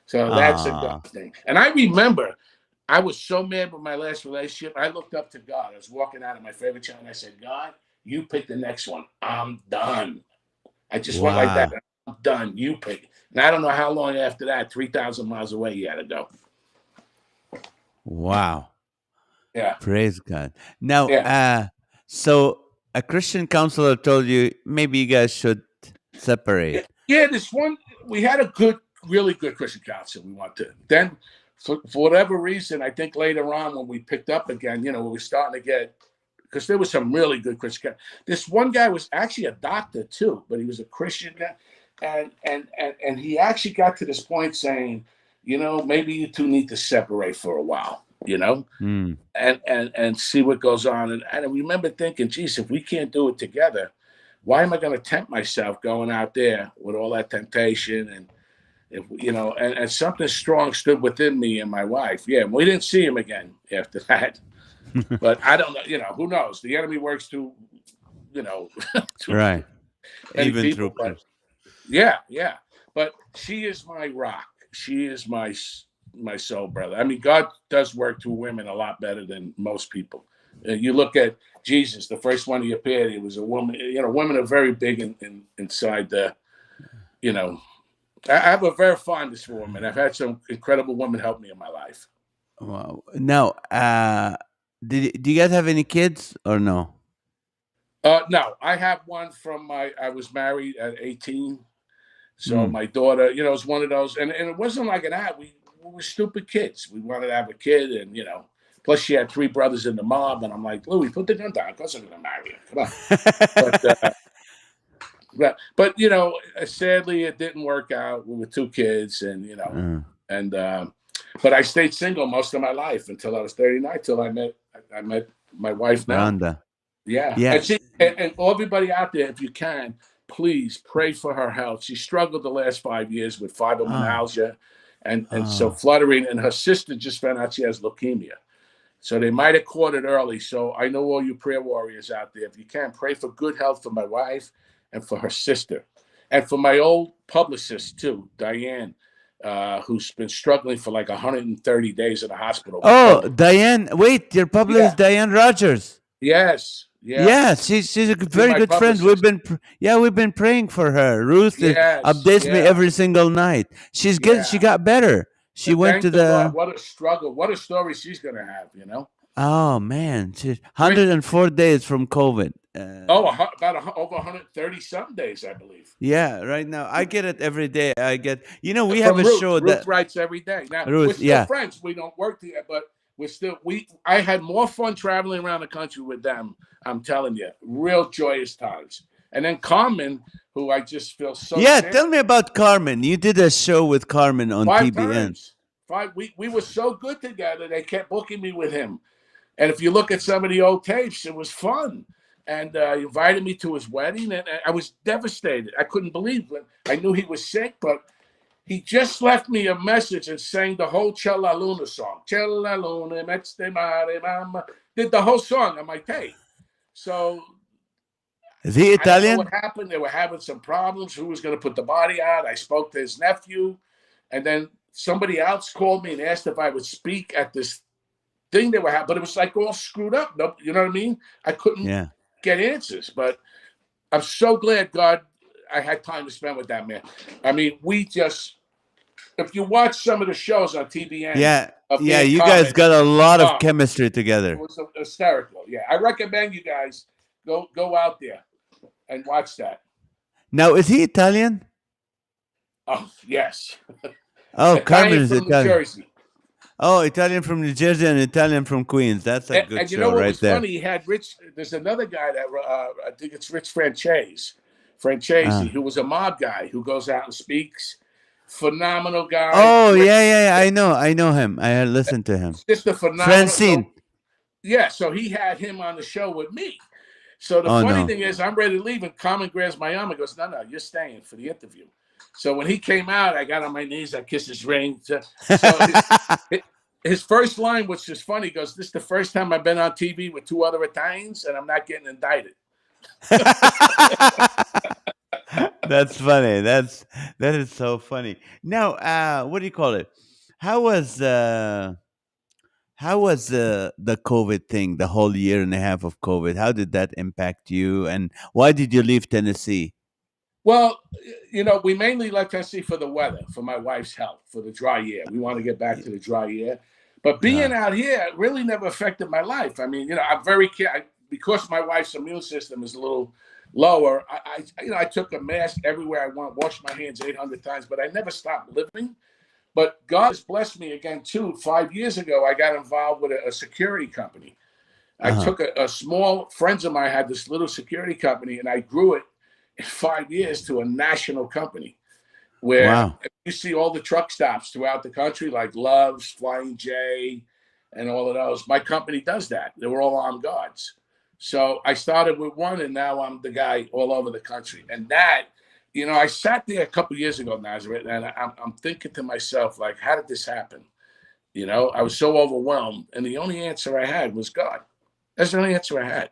So that's a good thing. And I remember I was so mad with my last relationship. I looked up to God. I was walking out of my favorite channel, and I said, God, you pick the next one. I'm done. I just went like that. I'm done. You pick. And I don't know how long after that, 3,000 miles away, you had to go. Wow. Yeah. Praise God. Now, so a Christian counselor told you maybe you guys should separate. Yeah, we had a really good Christian counselor we went to. Then, for whatever reason, I think later on when we picked up again, we were starting to get, because there was some really good Christian counselors. This one guy was actually a doctor too, but he was a Christian guy. And he actually got to this point saying, maybe you two need to separate for a while. And see what goes on. And I remember thinking, geez, if we can't do it together, why am I going to tempt myself going out there with all that temptation? And if and something strong stood within me and my wife. Yeah, we didn't see him again after that. But I don't know, who knows? The enemy works through, right. Even people, through. Yeah. But she is my rock. She is my soul brother. I mean, God does work through women a lot better than most people. You look at Jesus, the first one he appeared, it was a woman. Women are very big inside the, I have a very fondness for women. I've had some incredible women help me in my life. Wow. Now, do you guys have any kids or no? No, I have one I was married at 18. So my daughter, it was one of those, and it wasn't like an ad. We were stupid kids. We wanted to have a kid, and plus she had 3 brothers in the mob, and I'm like, Louie, put the gun down. Of course I'm going to marry her. Come on. But sadly it didn't work out. We were 2 kids, and but I stayed single most of my life until I was 39, till I met my wife now. Miranda. Yeah. And everybody out there, if you can, please pray for her health. She struggled the last 5 years with fibromyalgia and so fluttering. And her sister just found out she has leukemia. So they might have caught it early. So I know all you prayer warriors out there, if you can, pray for good health for my wife and for her sister. And for my old publicist too, Diane, who's been struggling for like 130 days in the hospital with Oh, COVID. Diane. Wait, your Yeah. publicist Diane Rogers. Yes. Yeah. Yeah, she's a She's very my good friend. publicist. We've been praying for her. Ruth Yes. updates me Yeah. every single night. She's good. She Yeah. got better. She went to Thank the Lord. the. What a struggle. What a story she's going to have, Oh man, she's Great. 104 days from COVID. Over 130 some days, I believe. Yeah, right now I get it every day. I get. We have From a Ruth. show Ruth that writes every day. Now we're Ruth. still Yeah. friends. We don't work together, but I had more fun traveling around the country with them. I'm telling you, real joyous times. And then Carmen, who I just feel so Yeah, sad. tell me about Carmen. You did a show with Carmen on 5 TBN. times. We were so good together. They kept booking me with him. And if you look at some of the old tapes, it was fun. And he invited me to his wedding, and I was devastated. I couldn't believe it. I knew he was sick, but he just left me a message and sang the whole C'è la Luna song. C'è la Luna, mezze mare, mama. Did the whole song on my tape. So Is he I don't know Italian? what happened. They were having some problems. Who was going to put the body out? I spoke to his nephew, and then somebody else called me and asked if I would speak at this thing they were having, but it was like all screwed up. No, you know what I mean? I couldn't get answers, but I'm so glad I had time to spend with that man. I mean, if you watch some of the shows on TBN, you guys got a lot of chemistry together. It was hysterical. Yeah, I recommend you guys go out there and watch that. Now, is he Italian? Oh, yes. Oh, Carmen is from Italian. New Jersey. Oh, Italian from New Jersey and Italian from Queens. That's a good and you show know what right was there. funny? He had Rich. There's another guy that I think it's Rich Francesi, who was a mob guy who goes out and speaks. Phenomenal guy. Oh, yeah. I know him. I listened to him. Just a phenomenal. Francine. Yeah, so he had him on the show with me. So the funny thing is, I'm ready to leave, and Carmen grabs my arm and goes, "No, you're staying for the interview." So when he came out, I got on my knees, I kissed his ring. So his first line, which is funny, he goes, "This is the first time I've been on TV with 2 other Italians, and I'm not getting indicted." That's funny. That is so funny. Now, what do you call it? How was the COVID thing? The whole year and a half of COVID. How did that impact you? And why did you leave Tennessee? Well, we mainly left Tennessee for the weather, for my wife's health, for the dry year. We want to get back to the dry year. But being out here really never affected my life. I mean, I'm very careful because my wife's immune system is a little lower. I took a mask everywhere I went, washed my hands 800 times, but I never stopped living. But God has blessed me again, too. 5 years ago, I got involved with a security company. I took a small, friends of mine had this little security company, and I grew it in 5 years to a national company where you see all the truck stops throughout the country, like Love's, Flying J, and all of those. My company does that. They were all armed guards. So I started with one, and now I'm the guy all over the country. And that, I sat there a couple of years ago, Nazareth, and I'm thinking to myself, like, how did this happen? I was so overwhelmed, and the only answer I had was God. That's the only answer I had.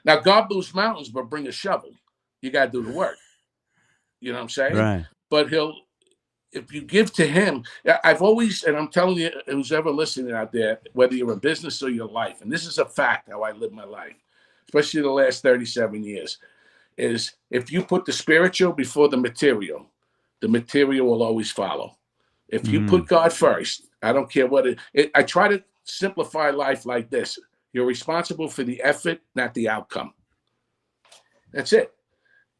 Now, God moves mountains, but bring a shovel. You got to do the work. You know what I'm saying? Right. But if you give to him, I've always, and I'm telling you, who's ever listening out there, whether you're in business or your life, and this is a fact how I live my life, especially the last 37 years, is if you put the spiritual before the material will always follow. If you put God first, I don't care what I try to simplify life like this. You're responsible for the effort, not the outcome. That's it.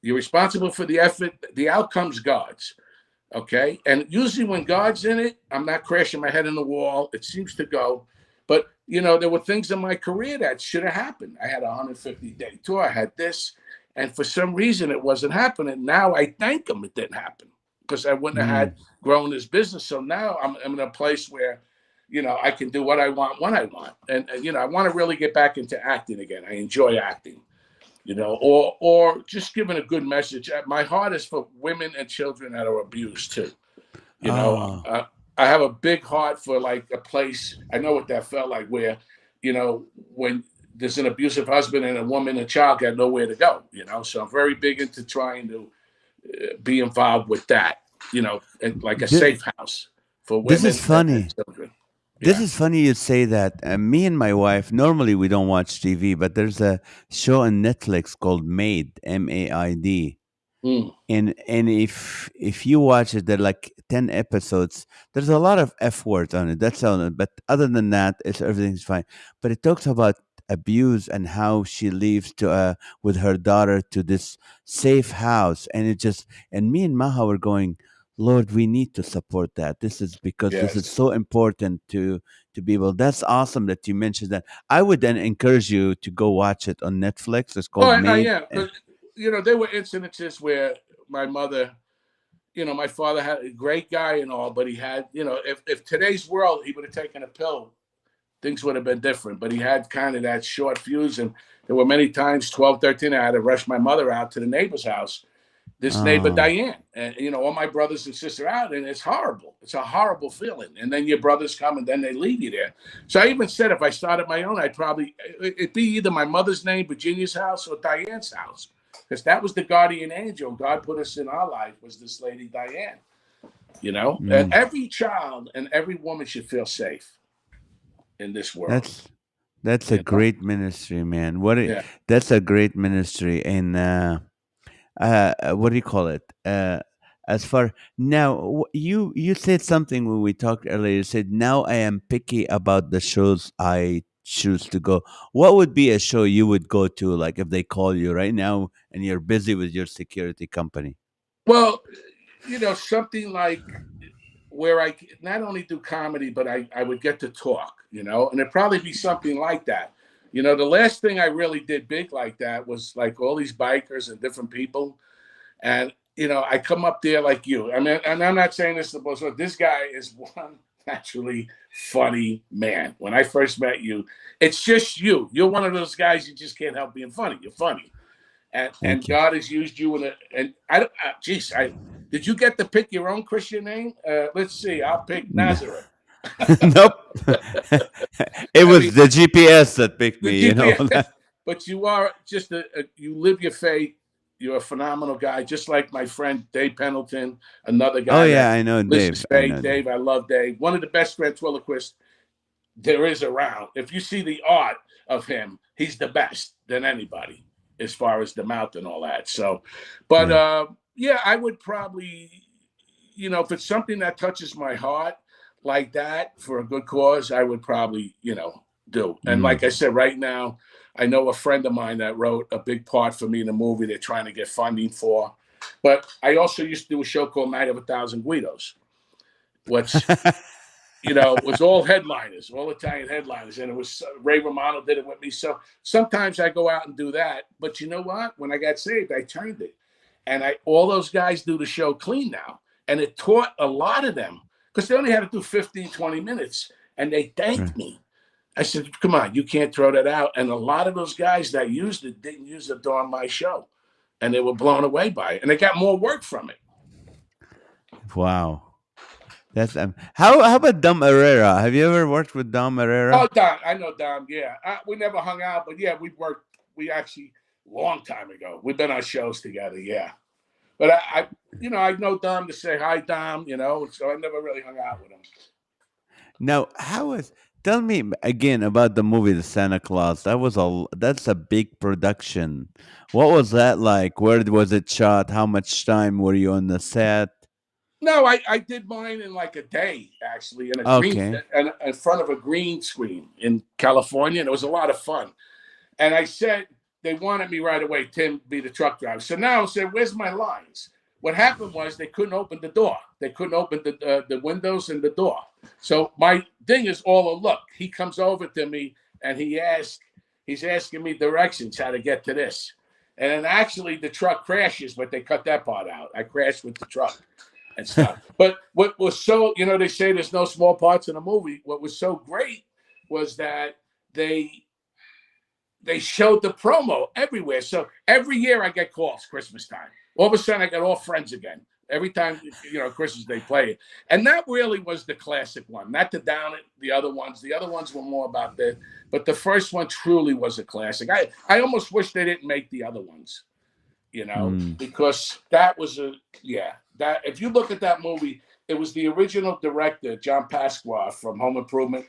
You're responsible for the effort. The outcome's God's. Okay? And usually when God's in it, I'm not crashing my head in the wall. It seems to go. But, there were things in my career that should have happened. I had a 150-day tour. I had this. And for some reason, it wasn't happening. Now I thank him it didn't happen because I wouldn't have had grown this business. So now I'm in a place where, I can do what I want when I want. And I want to really get back into acting again. I enjoy acting. Or just giving a good message. My heart is for women and children that are abused too. I have a big heart for like a place. I know what that felt like where, when there's an abusive husband and a woman and child got nowhere to go, So I'm very big into trying to be involved with that, like a Thi- safe house for This women is and funny. children. This Yeah. is funny you say that. Me and my wife, normally we don't watch TV, but there's a show on Netflix called Maid, MAID. Mm. And if you watch it, there are like 10 episodes. There's a lot of F words on it. That's on it. But other than that, everything's fine. But it talks about abuse and how she leaves to with her daughter to this safe house. And it just, and me and Maha were going, Lord, we need to support that. This is because this is Yes. so important to be able. That's awesome that you mentioned that. I would then encourage you to go watch it on Netflix. It's Oh, called Maid. yeah, because there were incidences where my mother, my father had a great guy and all, but he had, if today's world he would have taken a pill, things would have been different. But he had kind of that short fuse, and there were many times, 12, 13, I had to rush my mother out to the neighbor's house. This neighbor Oh. Diane, and all my brothers and sisters out, and it's horrible. It's a horrible feeling. And then your brothers come, and then they leave you there. So I even said if I started my own, it'd be either my mother's name, Virginia's house, or Diane's house, because that was the guardian angel God put us in our life, was this lady Diane. And every child and every woman should feel safe in this world. That's a great ministry, man. Yeah. That's a great ministry. And what do you call it? As far now, you said something when we talked earlier. You said, now I am picky about the shows I choose to go. What would be a show you would go to, like if they call you right now and you're busy with your security company? Well, something like where I not only do comedy, but I would get to talk, and it'd probably be something like that. The last thing I really did big like that was like all these bikers and different people. And, I come up there like you. I mean, and I'm not saying this to boast, but this guy is one naturally funny man. When I first met you, it's just you. You're one of those guys you just can't help being funny. You're funny. And Thank you. God has used you did you get to pick your own Christian name? Let's see. I'll pick No. Nazareth. Nope. It I was mean, the GPS that picked the me, GPS, but you are just you live your faith. You're a phenomenal guy, just like my friend Dave Pendleton, another Oh guy yeah, that I know lives Dave. his I faith. know. Dave, I love Dave. One of the best ventriloquists there is around. If you see the art of him, he's the best than anybody as far as the mouth and all that. So, but Yeah. I would probably, if it's something that touches my heart like that for a good cause, I would probably, do. And like I said, right now, I know a friend of mine that wrote a big part for me in a movie they're trying to get funding for. But I also used to do a show called Night of 1,000 Guidos, which was all headliners, all Italian headliners. And it was Ray Romano did it with me. So sometimes I go out and do that. But you know what? When I got saved, I turned it. And all those guys do the show clean now. And it taught a lot of them, because they only had to do 15, 20 minutes. And they thanked me. I said, come on, you can't throw that out. And a lot of those guys that used it didn't use it during my show. And they were blown away by it. And they got more work from it. Wow. That's how about Dom Herrera? Have you ever worked with Dom Herrera? Oh, Dom, I know Dom. Yeah, we never hung out, but yeah, we worked. We actually long time ago. We've been on shows together. Yeah, but I know Dom to say hi, Dom. So I never really hung out with him. Now, tell me again about the movie The Santa Claus. That's a big production. What was that like? Where was it shot? How much time were you on the set? No, I did mine in like a day, actually, in in front of a green screen in California, and it was a lot of fun. And I said they wanted me right away, Tim, be the truck driver. So now I said, where's my lines? What happened was they couldn't open the door. They couldn't open the windows and the door. So my thing is all a look. He comes over to me and he's asking me directions how to get to this. And then actually the truck crashes, but they cut that part out. I crashed with the truck and stuff. But what was so, they say there's no small parts in a movie. What was so great was that they showed the promo everywhere. So every year I get calls Christmas time. All of a sudden I got all friends again. Every time, Christmas they play it. And that really was the classic one. Not to down it, the other ones. The other ones were more about that. But the first one truly was a classic. I almost wish they didn't make the other ones. because that was that if you look at that movie, it was the original director, John Pasqua from Home Improvement.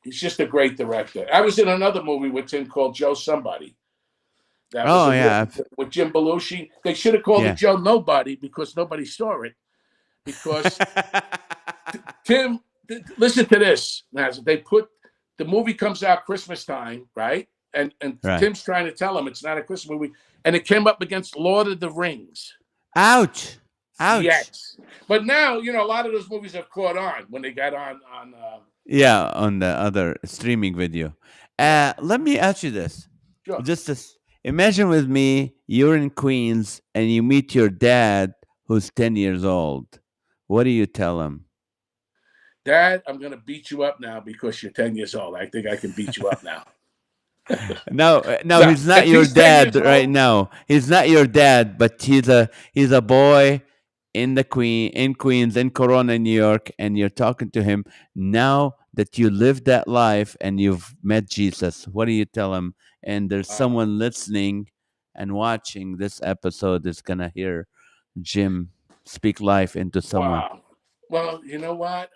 He's just a great director. I was in another movie with him called Joe Somebody. That was with Jim Belushi. They should have called it Joe Nobody because nobody saw it. Because Tim, listen to this. They put the movie comes out Christmas time, right? And Tim's trying to tell him it's not a Christmas movie, and it came up against Lord of the Rings. Ouch! Yes, but now a lot of those movies have caught on when they got on. On the other streaming video. Let me ask you this. Sure. Just imagine with me, you're in Queens and you meet your dad who's 10 years old. What do you tell him? Dad, I'm going to beat you up now because you're 10 years old. I think I can beat you up now. No, he's not your dad right now. He's not your dad, but he's a boy in Queens, in Corona, New York, and you're talking to him now that you lived that life and you've met Jesus. What do you tell him? And there's someone listening and watching this episode is gonna hear Jim speak life into someone. Wow. Well, you know what?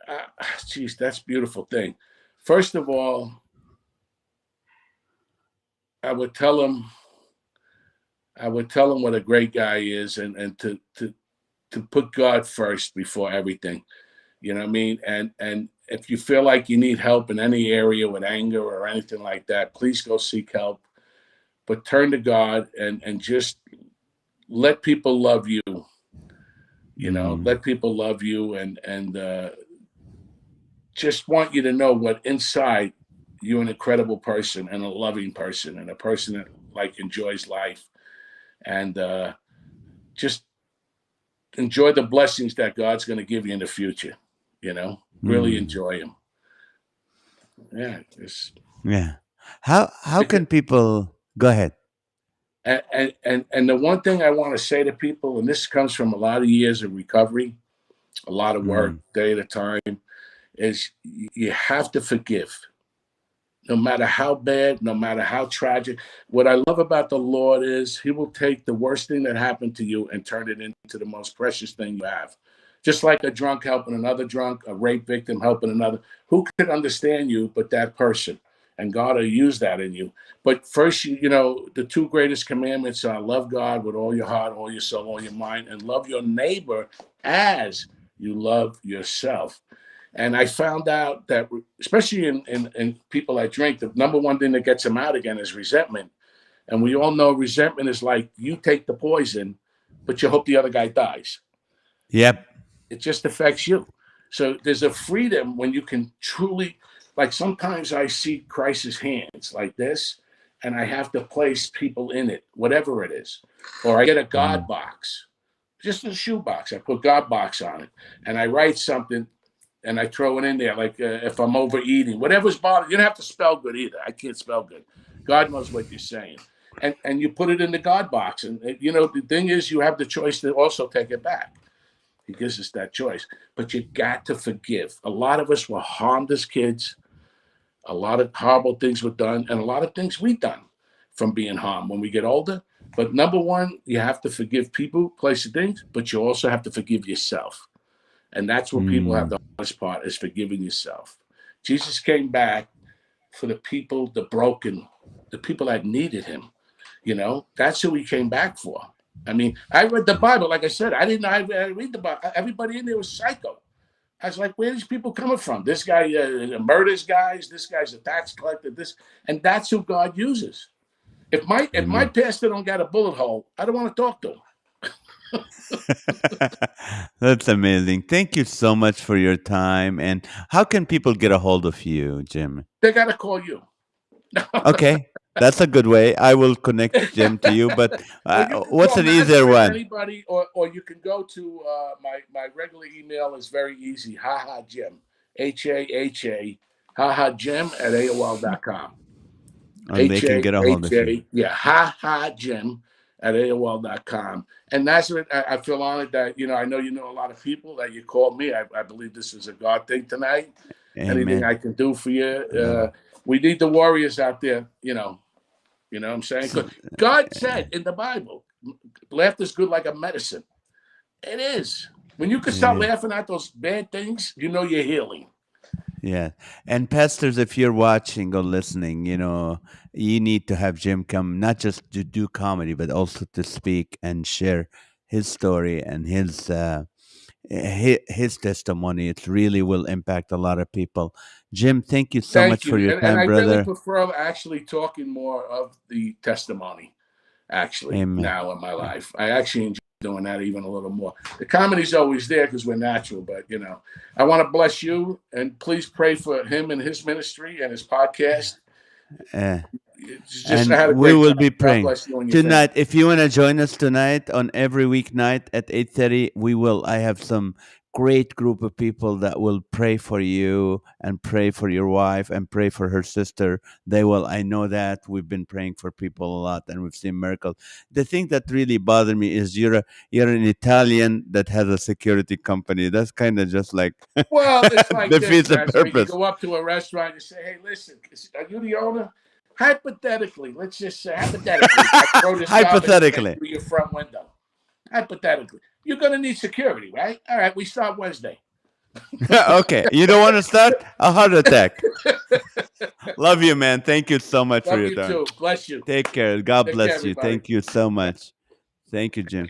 Geez, that's a beautiful thing. First of all, I would tell him what a great guy is, and to put God first before everything. You know what I mean? And if you feel like you need help in any area with anger or anything like that, please go seek help. But turn to God and just let people love you. Let people love you and just want you to know what inside you're an incredible person and a loving person and a person that enjoys life and just enjoy the blessings that God's going to give you in the future. Really enjoy them. Yeah. How can people go ahead? And the one thing I want to say to people, and this comes from a lot of years of recovery, a lot of work, day at a time, is you have to forgive. No matter how bad, no matter how tragic. What I love about the Lord is he will take the worst thing that happened to you and turn it into the most precious thing you have. Just like a drunk helping another drunk, a rape victim helping another. Who could understand you but that person? And God will use that in you. But first, the two greatest commandments are love God with all your heart, all your soul, all your mind, and love your neighbor as you love yourself. And I found out that, especially in people that drink, the number one thing that gets them out again is resentment. And we all know resentment is like you take the poison, but you hope the other guy dies. Yep. It just affects you. So there's a freedom when you can truly, sometimes I see Christ's hands like this, and I have to place people in it, whatever it is. Or I get a God box, just a shoe box. I put God box on it, and I write something, and I throw it in there, if I'm overeating, whatever's bothering. You don't have to spell good either. I can't spell good. God knows what you're saying. And you put it in the God box. And, the thing is, you have the choice to also take it back. He gives us that choice. But you got to forgive. A lot of us were harmed as kids. A lot of horrible things were done, and a lot of things we've done from being harmed when we get older. But number one, you have to forgive people, places, things, but you also have to forgive yourself. And that's what people have the hardest part, is forgiving yourself. Jesus came back for the people, the broken, the people that needed him. That's who he came back for. I mean, I read the Bible, like I said, I read the Bible. Everybody in there was psycho. I was like, where are these people coming from? This guy murders guys. This guy's a tax collector. And that's who God uses. If my pastor don't got a bullet hole, I don't want to talk to him. That's amazing. Thank you so much for your time. And how can people get a hold of you, Jim? They got to call you. Okay. That's a good way. I will connect Jim to you, but what's an easier one? Anybody, or you can go to my regular email is very easy. Haha Jim, HAHA, haha Jim at AOL.com. And they can get a hold of you. Yeah, haha Jim at AOL.com. And that's what I feel honored that, I know a lot of people that you called me. I believe this is a God thing tonight. Amen. Anything I can do for you. We need the warriors out there, you know what I'm saying? God said in the Bible, Laughter's good like a medicine. It is. When you can start Yeah. laughing at those bad things, you know you're healing. Yeah. And pastors, if you're watching or listening, you need to have Jim come not just to do comedy, but also to speak and share his story and his testimony. It really will impact a lot of people. Jim, thank you so Thank much for you. your And time, I really brother. prefer actually talking more of the testimony, actually, Amen. now in my life. I actually enjoy doing that even a little more. The comedy's always there because we're natural, but, I want to bless you, and please pray for him and his ministry and his podcast. Uh, I and had a we great will time. be God praying bless you and your family. tonight. If you want to join us tonight on every weeknight at 8:30, we will. I have some great group of people that will pray for you and pray for your wife and pray for her sister. They will. I know that we've been praying for people a lot and we've seen miracles. The thing that really bothered me is you're an Italian that has a security company. That's kind of just like Well, it's like this, defeats the man. So you purpose. go up to a restaurant and say, "Hey, listen, are you the owner?" Hypothetically, let's just say, hypothetically, I throw this garbage can Hypothetically. through your front window. Hypothetically, you're going to need security, right? All right, we start Wednesday. Okay, you don't want to start a heart attack. Love you, man. Thank you so much for Love your you time. too. Bless you. Take care. God Take care, bless you. everybody. Thank you so much. Thank you, Jim.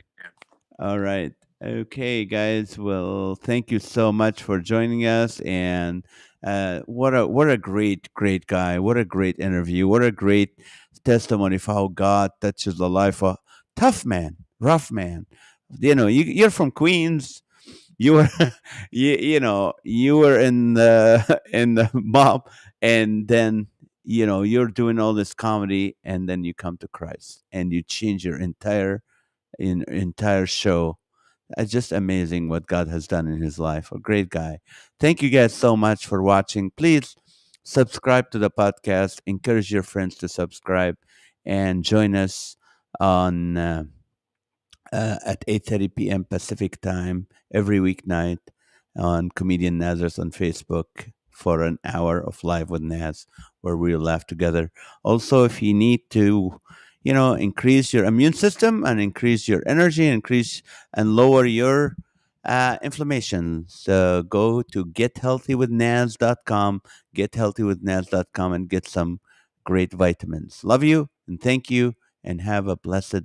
All right. Okay, guys. Well, thank you so much for joining us. And what a great guy. What a great interview. What a great testimony of how God touches the life of tough man, rough man. You're from Queens. You were you were in the in the mob, and then you're doing all this comedy, and then you come to Christ and you change your entire show. It's just amazing what God has done in his life. A great guy. Thank you guys so much for watching. Please subscribe to the podcast, encourage your friends to subscribe, and join us on at 8:30 p.m. Pacific time every weeknight on Comedian Nazareth on Facebook for an hour of live with Naz, where we'll laugh together. Also, if you need to, increase your immune system and increase your energy, increase and lower your inflammation, so go to gethealthywithnaz.com, gethealthywithnaz.com, and get some great vitamins. Love you and thank you, and have a blessed